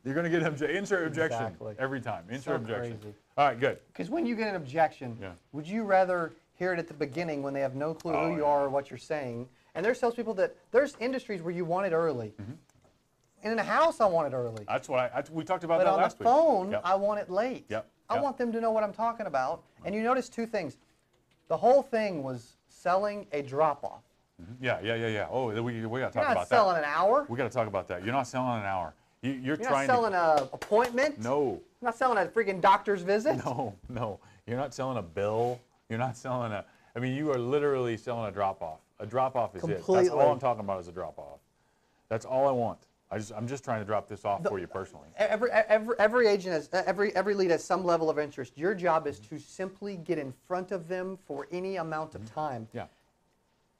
You're going to get an insert objection Exactly. every time. Insert objection. Crazy. All right, good. Because when you get an objection, would you rather hear it at the beginning when they have no clue who you are or what you're saying? And there's salespeople that, there's industries where you want it early. And in a house, I want it early. That's what we talked about that last week. But on the phone, I want it late. Yep. I want them to know what I'm talking about. And you notice two things. The whole thing was selling a drop-off. Yeah. Oh, we got to talk about that. You're not selling an hour. We got to talk about that. You're not selling an hour. You're not trying selling an appointment. No. You're not selling a freaking doctor's visit. No. You're not selling a bill. You're not selling I mean, you are literally selling a drop-off. A drop-off is it. That's all I'm talking about is a drop-off. That's all I want. I'm just trying to drop this off for you personally. Every agent has, every lead has some level of interest. Your job is to simply get in front of them for any amount of time. Yeah.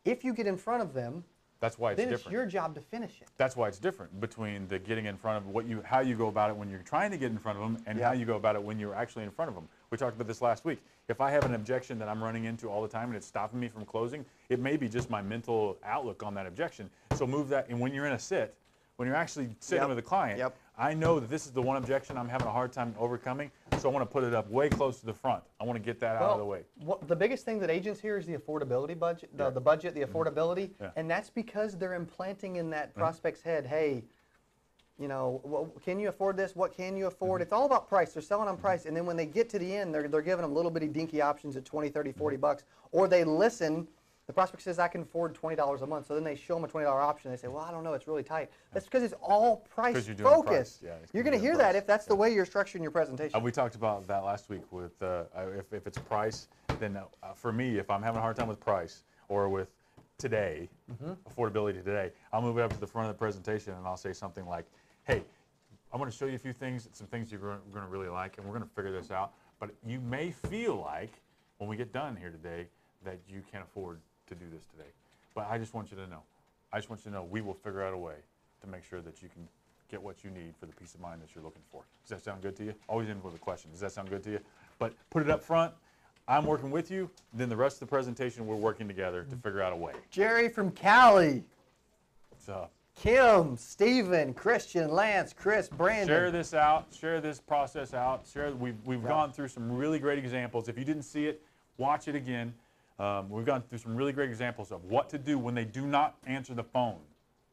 If you get in front of them, that's why it's then different. It's your job to finish it. That's why it's different between the getting in front of how you go about it when you're trying to get in front of them and how you go about it when you're actually in front of them. We talked about this last week. If I have an objection that I'm running into all the time and it's stopping me from closing, it may be just my mental outlook on that objection. So move that, and when you're in a sit, when you're actually sitting with a client, I know that this is the one objection I'm having a hard time overcoming, so I want to put it up way close to the front. I want to get that out of the way. The biggest thing that agents hear is the affordability budget, the budget, the affordability, and that's because they're implanting in that prospect's head, hey, you know, can you afford this? What can you afford? It's all about price. They're selling on price, and then when they get to the end, they're giving them little bitty dinky options at 20, 30, 40 bucks, or they listen. The prospect says, I can afford $20 a month. So then they show them a $20 option. They say, well, I don't know. It's really tight. That's because it's all price focused. You're going to hear that if that's the way you're structuring your presentation. We talked about that last week with if it's price, then for me, if I'm having a hard time with price or with today, affordability today, I'll move it up to the front of the presentation and I'll say something like, hey, I'm going to show you a few things, some things you're going to really like, and we're going to figure this out. But you may feel like when we get done here today that you can't afford to do this today. But I just want you to know. I just want you to know we will figure out a way to make sure that you can get what you need for the peace of mind that you're looking for. Does that sound good to you? Always end with a question. Does that sound good to you? But put it up front. I'm working with you. Then the rest of the presentation, we're working together to figure out a way. Jerry from Cali. What's up? Kim, Steven, Christian, Lance, Chris, Brandon. Share this out. Share this process out. We've gone through some really great examples. If you didn't see it, watch it again. We've gone through some really great examples of what to do when they do not answer the phone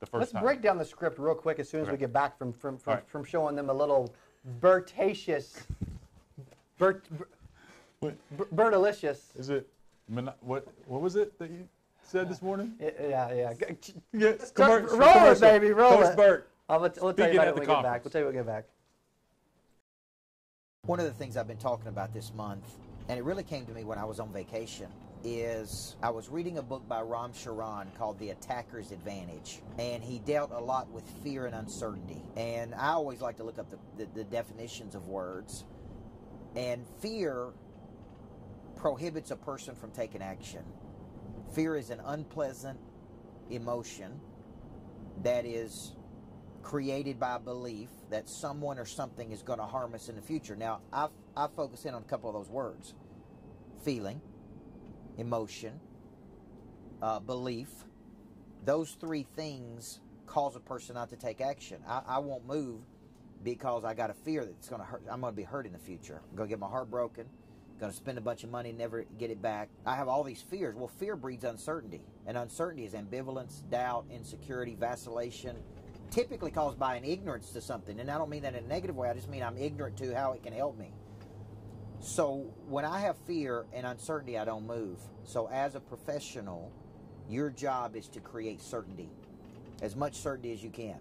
the first time. Let's break down the script real quick as soon as we get back from showing them a little Bertalicious. Is it, what was it that you said this morning? Yeah. Roll it, baby, roll it. Bert. We'll tell you about it when we get back. We'll tell you when we get back. One of the things I've been talking about this month, and it really came to me when I was on vacation, is I was reading a book by Ram Charan called The Attacker's Advantage, and he dealt a lot with fear and uncertainty. And I always like to look up the definitions of words. And fear prohibits a person from taking action. Fear is an unpleasant emotion that is created by a belief that someone or something is going to harm us in the future. Now, I focus in on a couple of those words. Feeling, emotion, belief. Those three things cause a person not to take action. I won't move because I got a fear that it's going to hurt. I'm going to be hurt in the future. I'm going to get my heart broken. Going to spend a bunch of money and never get it back. I have all these fears. Well, fear breeds uncertainty. And uncertainty is ambivalence, doubt, insecurity, vacillation, typically caused by an ignorance to something. And I don't mean that in a negative way. I just mean I'm ignorant to how it can help me. So when I have fear and uncertainty, I don't move. So as a professional, your job is to create certainty, as much certainty as you can.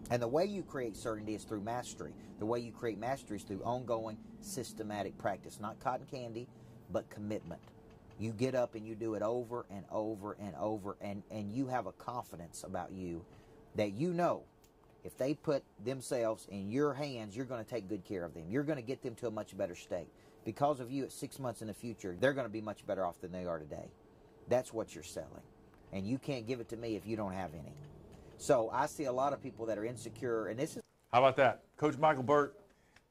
And the way you create certainty is through mastery. The way you create mastery is through ongoing, systematic practice. Not cotton candy, but commitment. You get up and you do it over and over and over, and you have a confidence about you that you know if they put themselves in your hands, you're going to take good care of them. You're going to get them to a much better state. Because of you at 6 months in the future, they're going to be much better off than they are today. That's what you're selling. And you can't give it to me if you don't have any. So I see a lot of people that are insecure, and this is... How about that? Coach Michael Burt,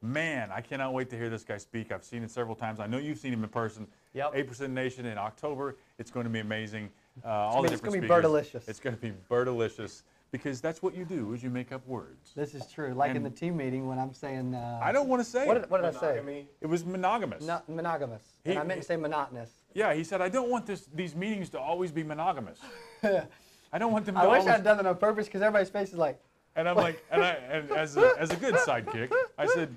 man, I cannot wait to hear this guy speak. I've seen it several times. I know you've seen him in person. Yep. 8% Nation in October. It's going to be amazing. It's going to be Bertalicious. It's going to be Bertalicious. Because that's what you do, is you make up words. This is true. Like in the team meeting when I'm saying... I don't want to say it. What did I say? It was monogamous. Monogamous. And I meant to say monotonous. Yeah, he said, I don't want these meetings to always be monogamous. I don't want them to I wish I'd done that on purpose because everybody's face is like... And I'm like, and as a good sidekick, I said,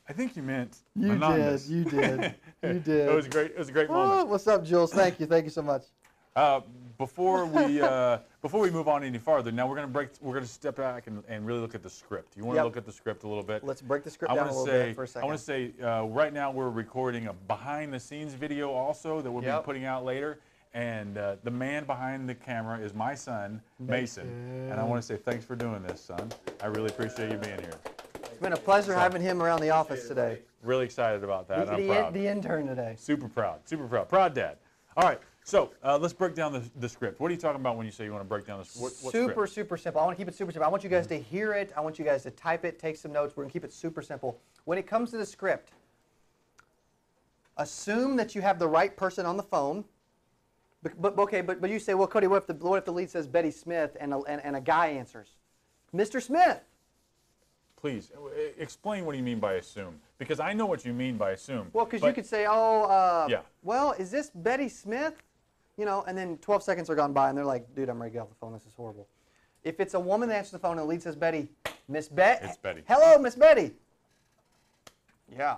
I think you meant monogamous. You did. It was great. It was a great moment. What's up, Jules? Thank you so much. Before we move on any farther, now we're gonna step back and really look at the script. You want to look at the script a little bit? Let's break the script down a little bit for a second. I want to say right now we're recording a behind-the-scenes video also that we'll be putting out later. And the man behind the camera is my son, Mason. And I want to say thanks for doing this, son. I really appreciate you being here. It's been a pleasure having him around the office today. Really excited about that. I'm proud. The intern today. Super proud. Super proud. Proud dad. All right. So let's break down the script. What are you talking about when you say you want to break down the script? Super simple. I want to keep it super simple. I want you guys to hear it. I want you guys to type it, take some notes. We're going to keep it super simple. When it comes to the script, assume that you have the right person on the phone. But you say, well, Cody, what if the lead says Betty Smith and a guy answers? Mr. Smith. Please, explain what you mean by assume. Because I know what you mean by assume. Well, because you could say, well, is this Betty Smith? You know, and then 12 seconds are gone by, and they're like, dude, I'm ready to get off the phone. This is horrible. If it's a woman that answers the phone and the lead says Betty, Miss Betty. It's Betty. Hello, Miss Betty. Yeah.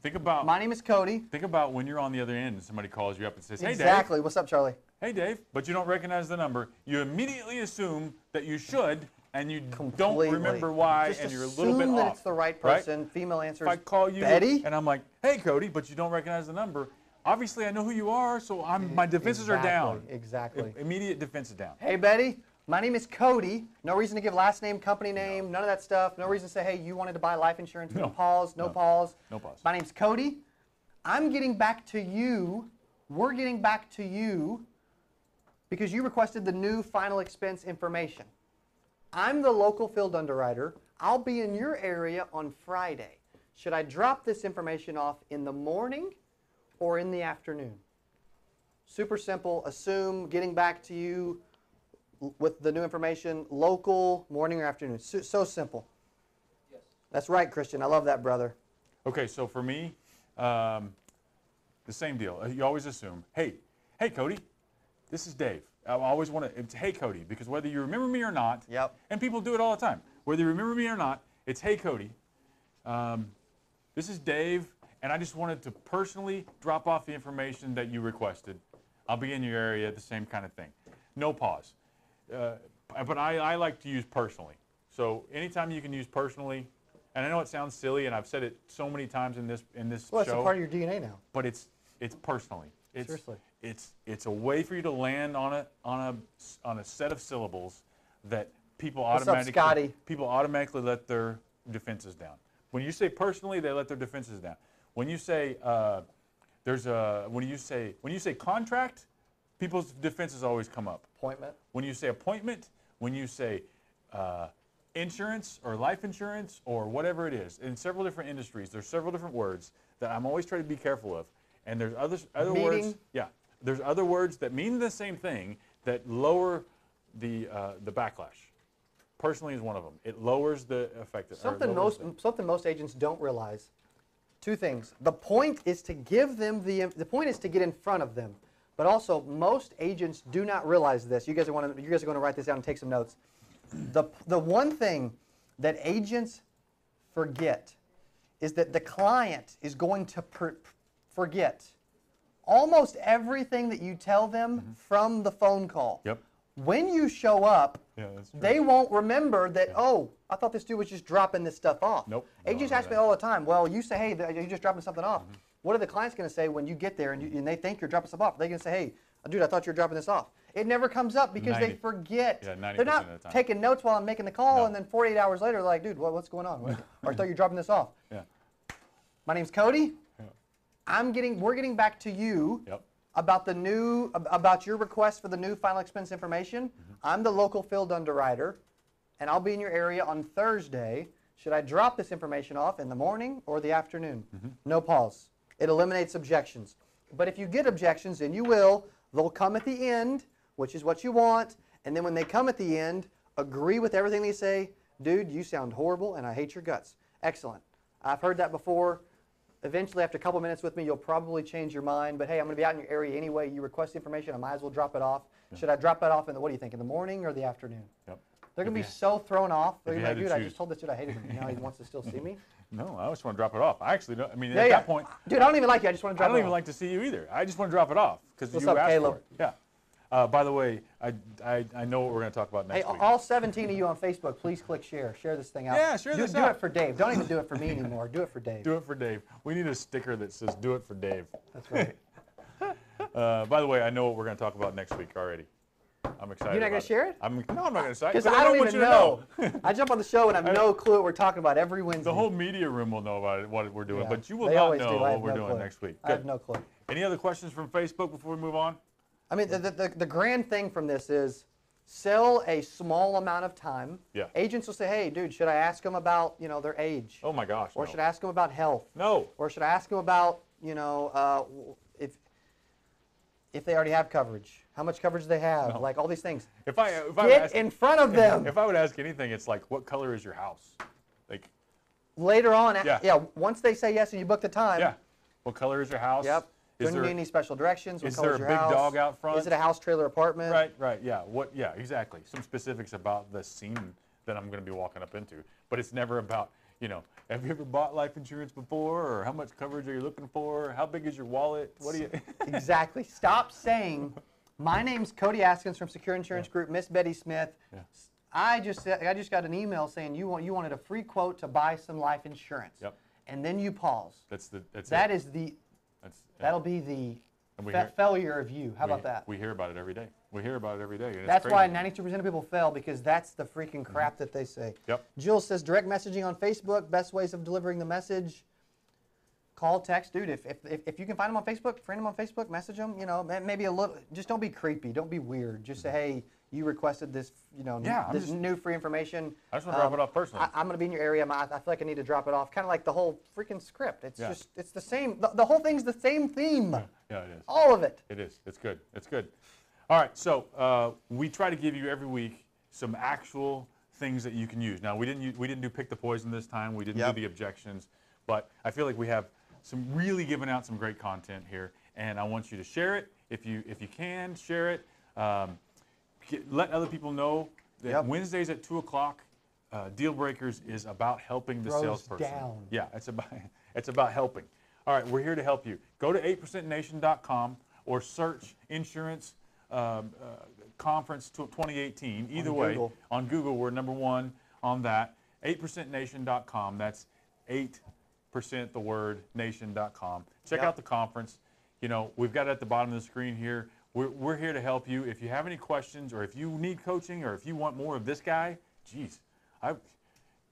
Think about. My name is Cody. Think about when you're on the other end and somebody calls you up and says, hey, Dave. Exactly. What's up, Charlie? Hey, Dave. But you don't recognize the number. You immediately assume that you should, and you don't remember why, and you're a little bit off. Assume that it's the right person. Right? Female answers, if I call you Betty, and I'm like, hey, Cody, but you don't recognize the number, obviously I know who you are, so my defenses are down. Exactly. Immediate defenses down. Hey, Betty. My name is Cody. No reason to give last name, company name, none of that stuff. No reason to say, hey, you wanted to buy life insurance. No pause, no pause. No pause. My name's Cody. I'm getting back to you. We're getting back to you because you requested the new final expense information. I'm the local field underwriter. I'll be in your area on Friday. Should I drop this information off in the morning or in the afternoon? Super simple. Assume getting back to you with the new information, local, morning or afternoon. So simple. Yes. That's right, Christian. I love that, brother. Okay, so for me, the same deal. You always assume, hey, Cody, this is Dave. I always want to, it's hey, Cody, because whether you remember me or not, and people do it all the time, whether you remember me or not, it's hey, Cody. This is Dave, and I just wanted to personally drop off the information that you requested. I'll be in your area, the same kind of thing. No pause. But I like to use personally. So anytime you can use personally, and I know it sounds silly, and I've said it so many times in this well, show. It's a part of your DNA now. But it's personally. Seriously. It's a way for you to land on a set of syllables that people What's up, Scotty? automatically let their defenses down. When you say personally, they let their defenses down. When you say when you say contract, people's defenses always come up. Appointment. When you say appointment, when you say insurance or life insurance or whatever it is, in several different industries, there's several different words that I'm always trying to be careful of. And there's other words. Yeah, there's other words that mean the same thing that lower the backlash. Personally is one of them. It lowers the effective. Something most agents don't realize. Two things. The point is to give them the point is to get in front of them. But also, most agents do not realize this. You guys are going to write this down and take some notes. The one thing that agents forget is that the client is going to forget almost everything that you tell them from the phone call. Yep. When you show up, that's true. they won't remember that, oh, I thought this dude was just dropping this stuff off. Nope. Agents ask me all the time, well, you say, hey, you're just dropping something off. What are the clients going to say when you get there and they think you're dropping stuff off? They're going to say, hey, dude, I thought you were dropping this off. It never comes up because they forget. Yeah, 90% they're not of the time. taking notes while I'm making the call, and then 48 hours later, they're like, dude, what's going on? Or I thought you were dropping this off. Yeah. My name's Cody. Yeah. We're getting back to you. Yep. About your request for the new final expense information. I'm the local field underwriter, and I'll be in your area on Thursday. Should I drop this information off in the morning or the afternoon? No pause. It eliminates objections. But if you get objections, and you will, they'll come at the end, which is what you want, and then when they come at the end, agree with everything they say. Dude, you sound horrible, and I hate your guts. Excellent. I've heard that before. Eventually, after a couple minutes with me, you'll probably change your mind. But hey, I'm going to be out in your area anyway. You request the information, I might as well drop it off. Yeah. Should I drop that off what do you think, in the morning or the afternoon? Yep. They're going to be so thrown off. They're going to be like, dude, I just told this dude I hated him. Now he wants to still see me? No, I just want to drop it off. I actually don't. I mean, at that point. Dude, I don't even like you. I just want to drop it off. I don't even like to see you either. I just want to drop it off because you asked Caleb? for it. Yeah. By the way, I know what we're going to talk about next week. All 17 of you on Facebook, please click share. Share this thing out. Yeah, share this out. Do it for Dave. Don't even do it for me anymore. Do it for Dave. Do it for Dave. We need a sticker that says "Do it for Dave." That's right. By the way, I know what we're going to talk about next week already. I'm excited. You're not going to share it? No, I'm not going to say it. Because I don't even know. I jump on the show and I have no clue what we're talking about every Wednesday. The whole media room will know about it, what we're doing, but you will not know what we're doing next week. I have no clue. Any other questions from Facebook before we move on? I mean, the grand thing from this is sell a small amount of time. Yeah. Agents will say, hey, dude, should I ask them about, their age? Oh, my gosh, Or should I ask them about health? No. Or should I ask them about, if they already have coverage? How much coverage do they have? No. Like all these things. If I Get in front of them. If I would ask anything, it's like, what color is your house? Like later on, once they say yes and you book the time. Yeah. What color is your house? Yep. Do you need any special directions? What color is your house? Is there a big dog out front? Is it a house, trailer, apartment? Right. Yeah. Yeah, exactly. Some specifics about the scene that I'm going to be walking up into. But it's never about, have you ever bought life insurance before? Or how much coverage are you looking for? How big is your wallet? What do you... Exactly. Stop saying, my name's Cody Askins from Secure Insurance Group, Miss Betty Smith. Yeah. I just got an email saying you wanted a free quote to buy some life insurance. Yep. And then you pause. That'll be the failure of you. How about that? We hear about it every day. And that's why 92% of people fail, because that's the freaking crap that they say. Yep. Jill says direct messaging on Facebook, best ways of delivering the message. Call, text, dude. If you can find them on Facebook, friend them on Facebook, message them. Maybe a little. Just don't be creepy. Don't be weird. Just say, hey, you requested this, you know, Yeah, this new free information. I just want to drop it off personally. I'm going to be in your area. I feel like I need to drop it off. Kind of like the whole freaking script. It's Yeah. just, it's the same. The whole thing's the same theme. Yeah, it is. All of it. It is. It's good. It's good. All right. So we try to give you every week some actual things that you can use. Now we didn't do pick the poison this time. We didn't do the objections, but I feel like we have some really giving out some great content here, and I want you to share it if you can share it. Let other people know that Wednesdays at 2 o'clock, Deal Breakers is about helping the salesperson. Down. Yeah, it's about helping. All right, we're here to help you. Go to 8percentnation.com or search insurance conference 2018. Either way, Google. on Google, we're #1 on that. 8percentnation.com. That's 8% the word nation.com. Check out the conference. You know, we've got it at the bottom of the screen here. We're here to help you. If you have any questions, or if you need coaching, or if you want more of this guy, geez,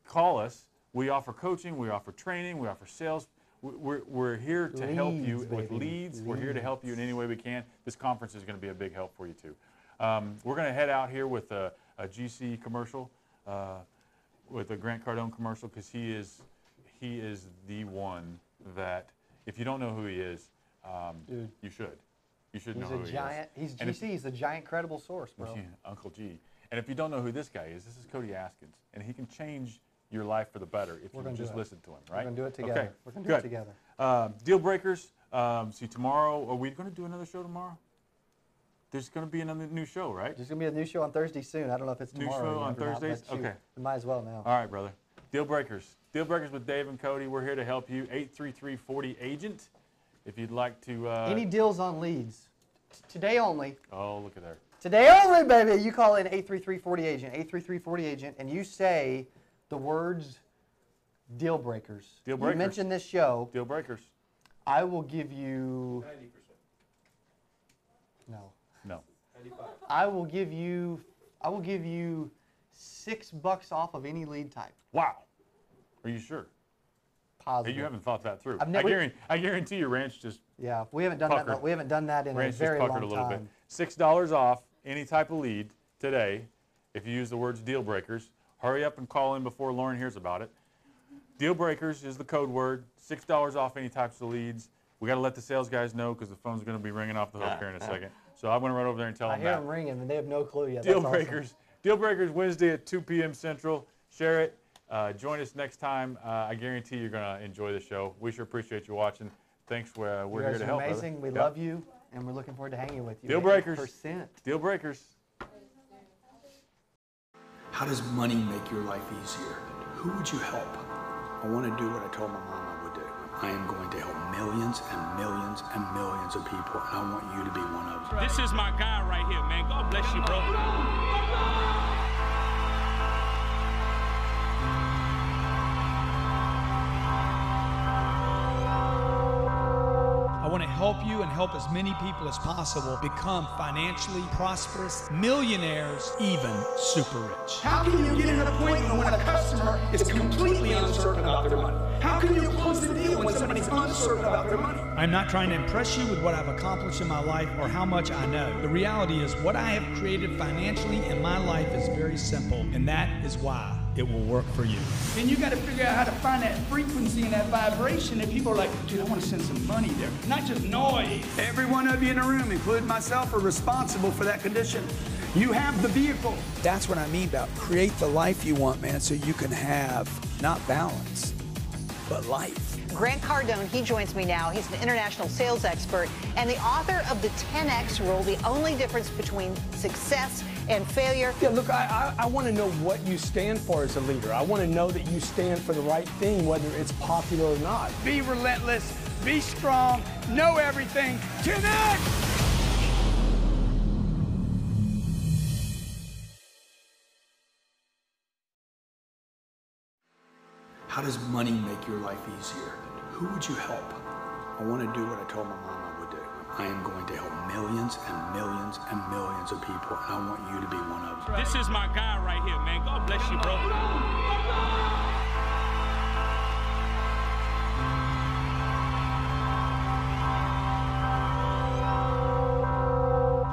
call us. We offer coaching, we offer training, we offer sales. We're here to help you with leads. We're here to help you in any way we can. This conference is going to be a big help for you too. We're going to head out here with a GC commercial, with a Grant Cardone commercial, because he is the one that, if you don't know who he is, you should. You should know who he is. He's GC. He's a giant credible source, bro. Yeah, Uncle G. And if you don't know who this guy is, this is Cody Askins, and he can change your life for the better if you just listen to him, right? We're going to do it together. Okay. We're going to do it together. Deal Breakers. See, tomorrow, are we going to do another show tomorrow? There's going to be another new show, right? There's going to be a new show on Thursday soon. I don't know if it's tomorrow. New show on Thursdays? Okay. We might as well now. All right, brother. Deal Breakers. Deal Breakers with Dave and Cody. We're here to help you. 833-40-AGENT. If you'd like to... Any deals on leads? Today only. Oh, look at there. Today only, baby. You call in 833-40-AGENT, 833-40-AGENT, and you say the words Deal Breakers. Deal Breakers. You mention this show. Deal Breakers. I will give you... 90%. No. 95. I will give you $6 off of any lead type. Wow. Are you sure? Positive. Hey, you haven't thought that through. I guarantee your ranch just Yeah, we haven't done that. We haven't done that in a very long time. a little bit. $6 off any type of lead today if you use the words Deal Breakers. Hurry up and call in before Lauren hears about it. Deal Breakers is the code word. $6 off any types of leads. We got to let the sales guys know, because the phone's going to be ringing off the hook here in a second. So I'm going to run over there and tell them I hear them ringing, and they have no clue yet. Deal That's Breakers. Awesome. Deal Breakers Wednesday at 2 p.m. Central. Share it. Join us next time. I guarantee you're going to enjoy the show. We sure appreciate you watching. Thanks. We're here to help. You're amazing. We love you, and we're looking forward to hanging with you. Deal Breakers. 8%. Deal Breakers. How does money make your life easier? Who would you help? I want to do what I told my mom I would do. I am going to help millions and millions and millions of people, and I want you to be one of them. This is my guy right here, man. God bless you, bro. I want to help you and help as many people as possible become financially prosperous, millionaires, even super rich. How can you get an appointment when a customer is completely uncertain about their money? How can you close the deal when somebody's uncertain about their money? I'm not trying to impress you with what I've accomplished in my life or how much I know. The reality is what I have created financially in my life is very simple, and that is why it will work for you. Then you got to figure out how to find that frequency and that vibration that people are like, dude, I want to send some money there. Not just noise. Every one of you in the room, including myself, are responsible for that condition. You have the vehicle. That's what I mean about create the life you want, man, so you can have not balance, but life. Grant Cardone, he joins me now. He's an international sales expert and the author of the 10X Rule, the only difference between success and failure. Yeah, look, I want to know what you stand for as a leader. I want to know that you stand for the right thing, whether it's popular or not. Be relentless, be strong, know everything. 10X! How does money make your life easier? Who would you help? I want to do what I told my mom I would do. I am going to help millions and millions and millions of people, and I want you to be one of them. This is my guy right here, man. God bless you, bro.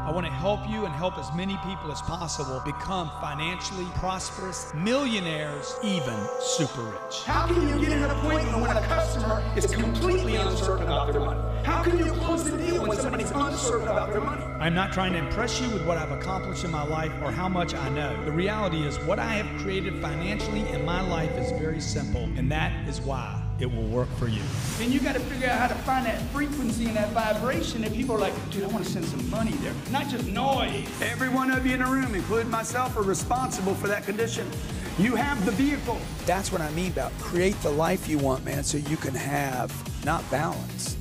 I want to help you and help as many people as possible become financially prosperous, millionaires, even super rich. How can you get an appointment when a customer is completely uncertain about their money? How can you close the deal when somebody's uncertain about their money? I'm not trying to impress you with what I've accomplished in my life or how much I know. The reality is what I have created financially in my life is very simple, and that is why it will work for you. Then you got to figure out how to find that frequency and that vibration that people are like, dude, I want to send some money there. Not just noise. Every one of you in the room, including myself, are responsible for that condition. You have the vehicle. That's what I mean about create the life you want, man, so you can have not balance,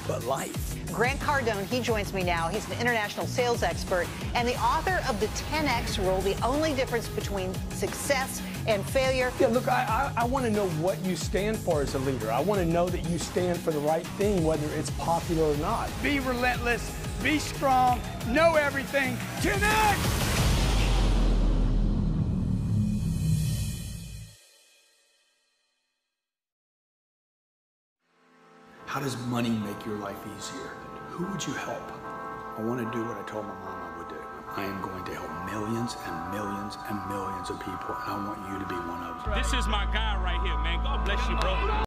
but life. Grant Cardone, he joins me now. He's an international sales expert and the author of the 10X Rule, the only difference between success and failure. Yeah, look, I want to know what you stand for as a leader. I want to know that you stand for the right thing, whether it's popular or not. Be relentless, be strong, know everything. 10X! How does money make your life easier? Who would you help? I want to do what I told my mom I would do. I am going to help millions and millions and millions of people, and I want you to be one of them. This is my guy right here, man. God bless you, bro.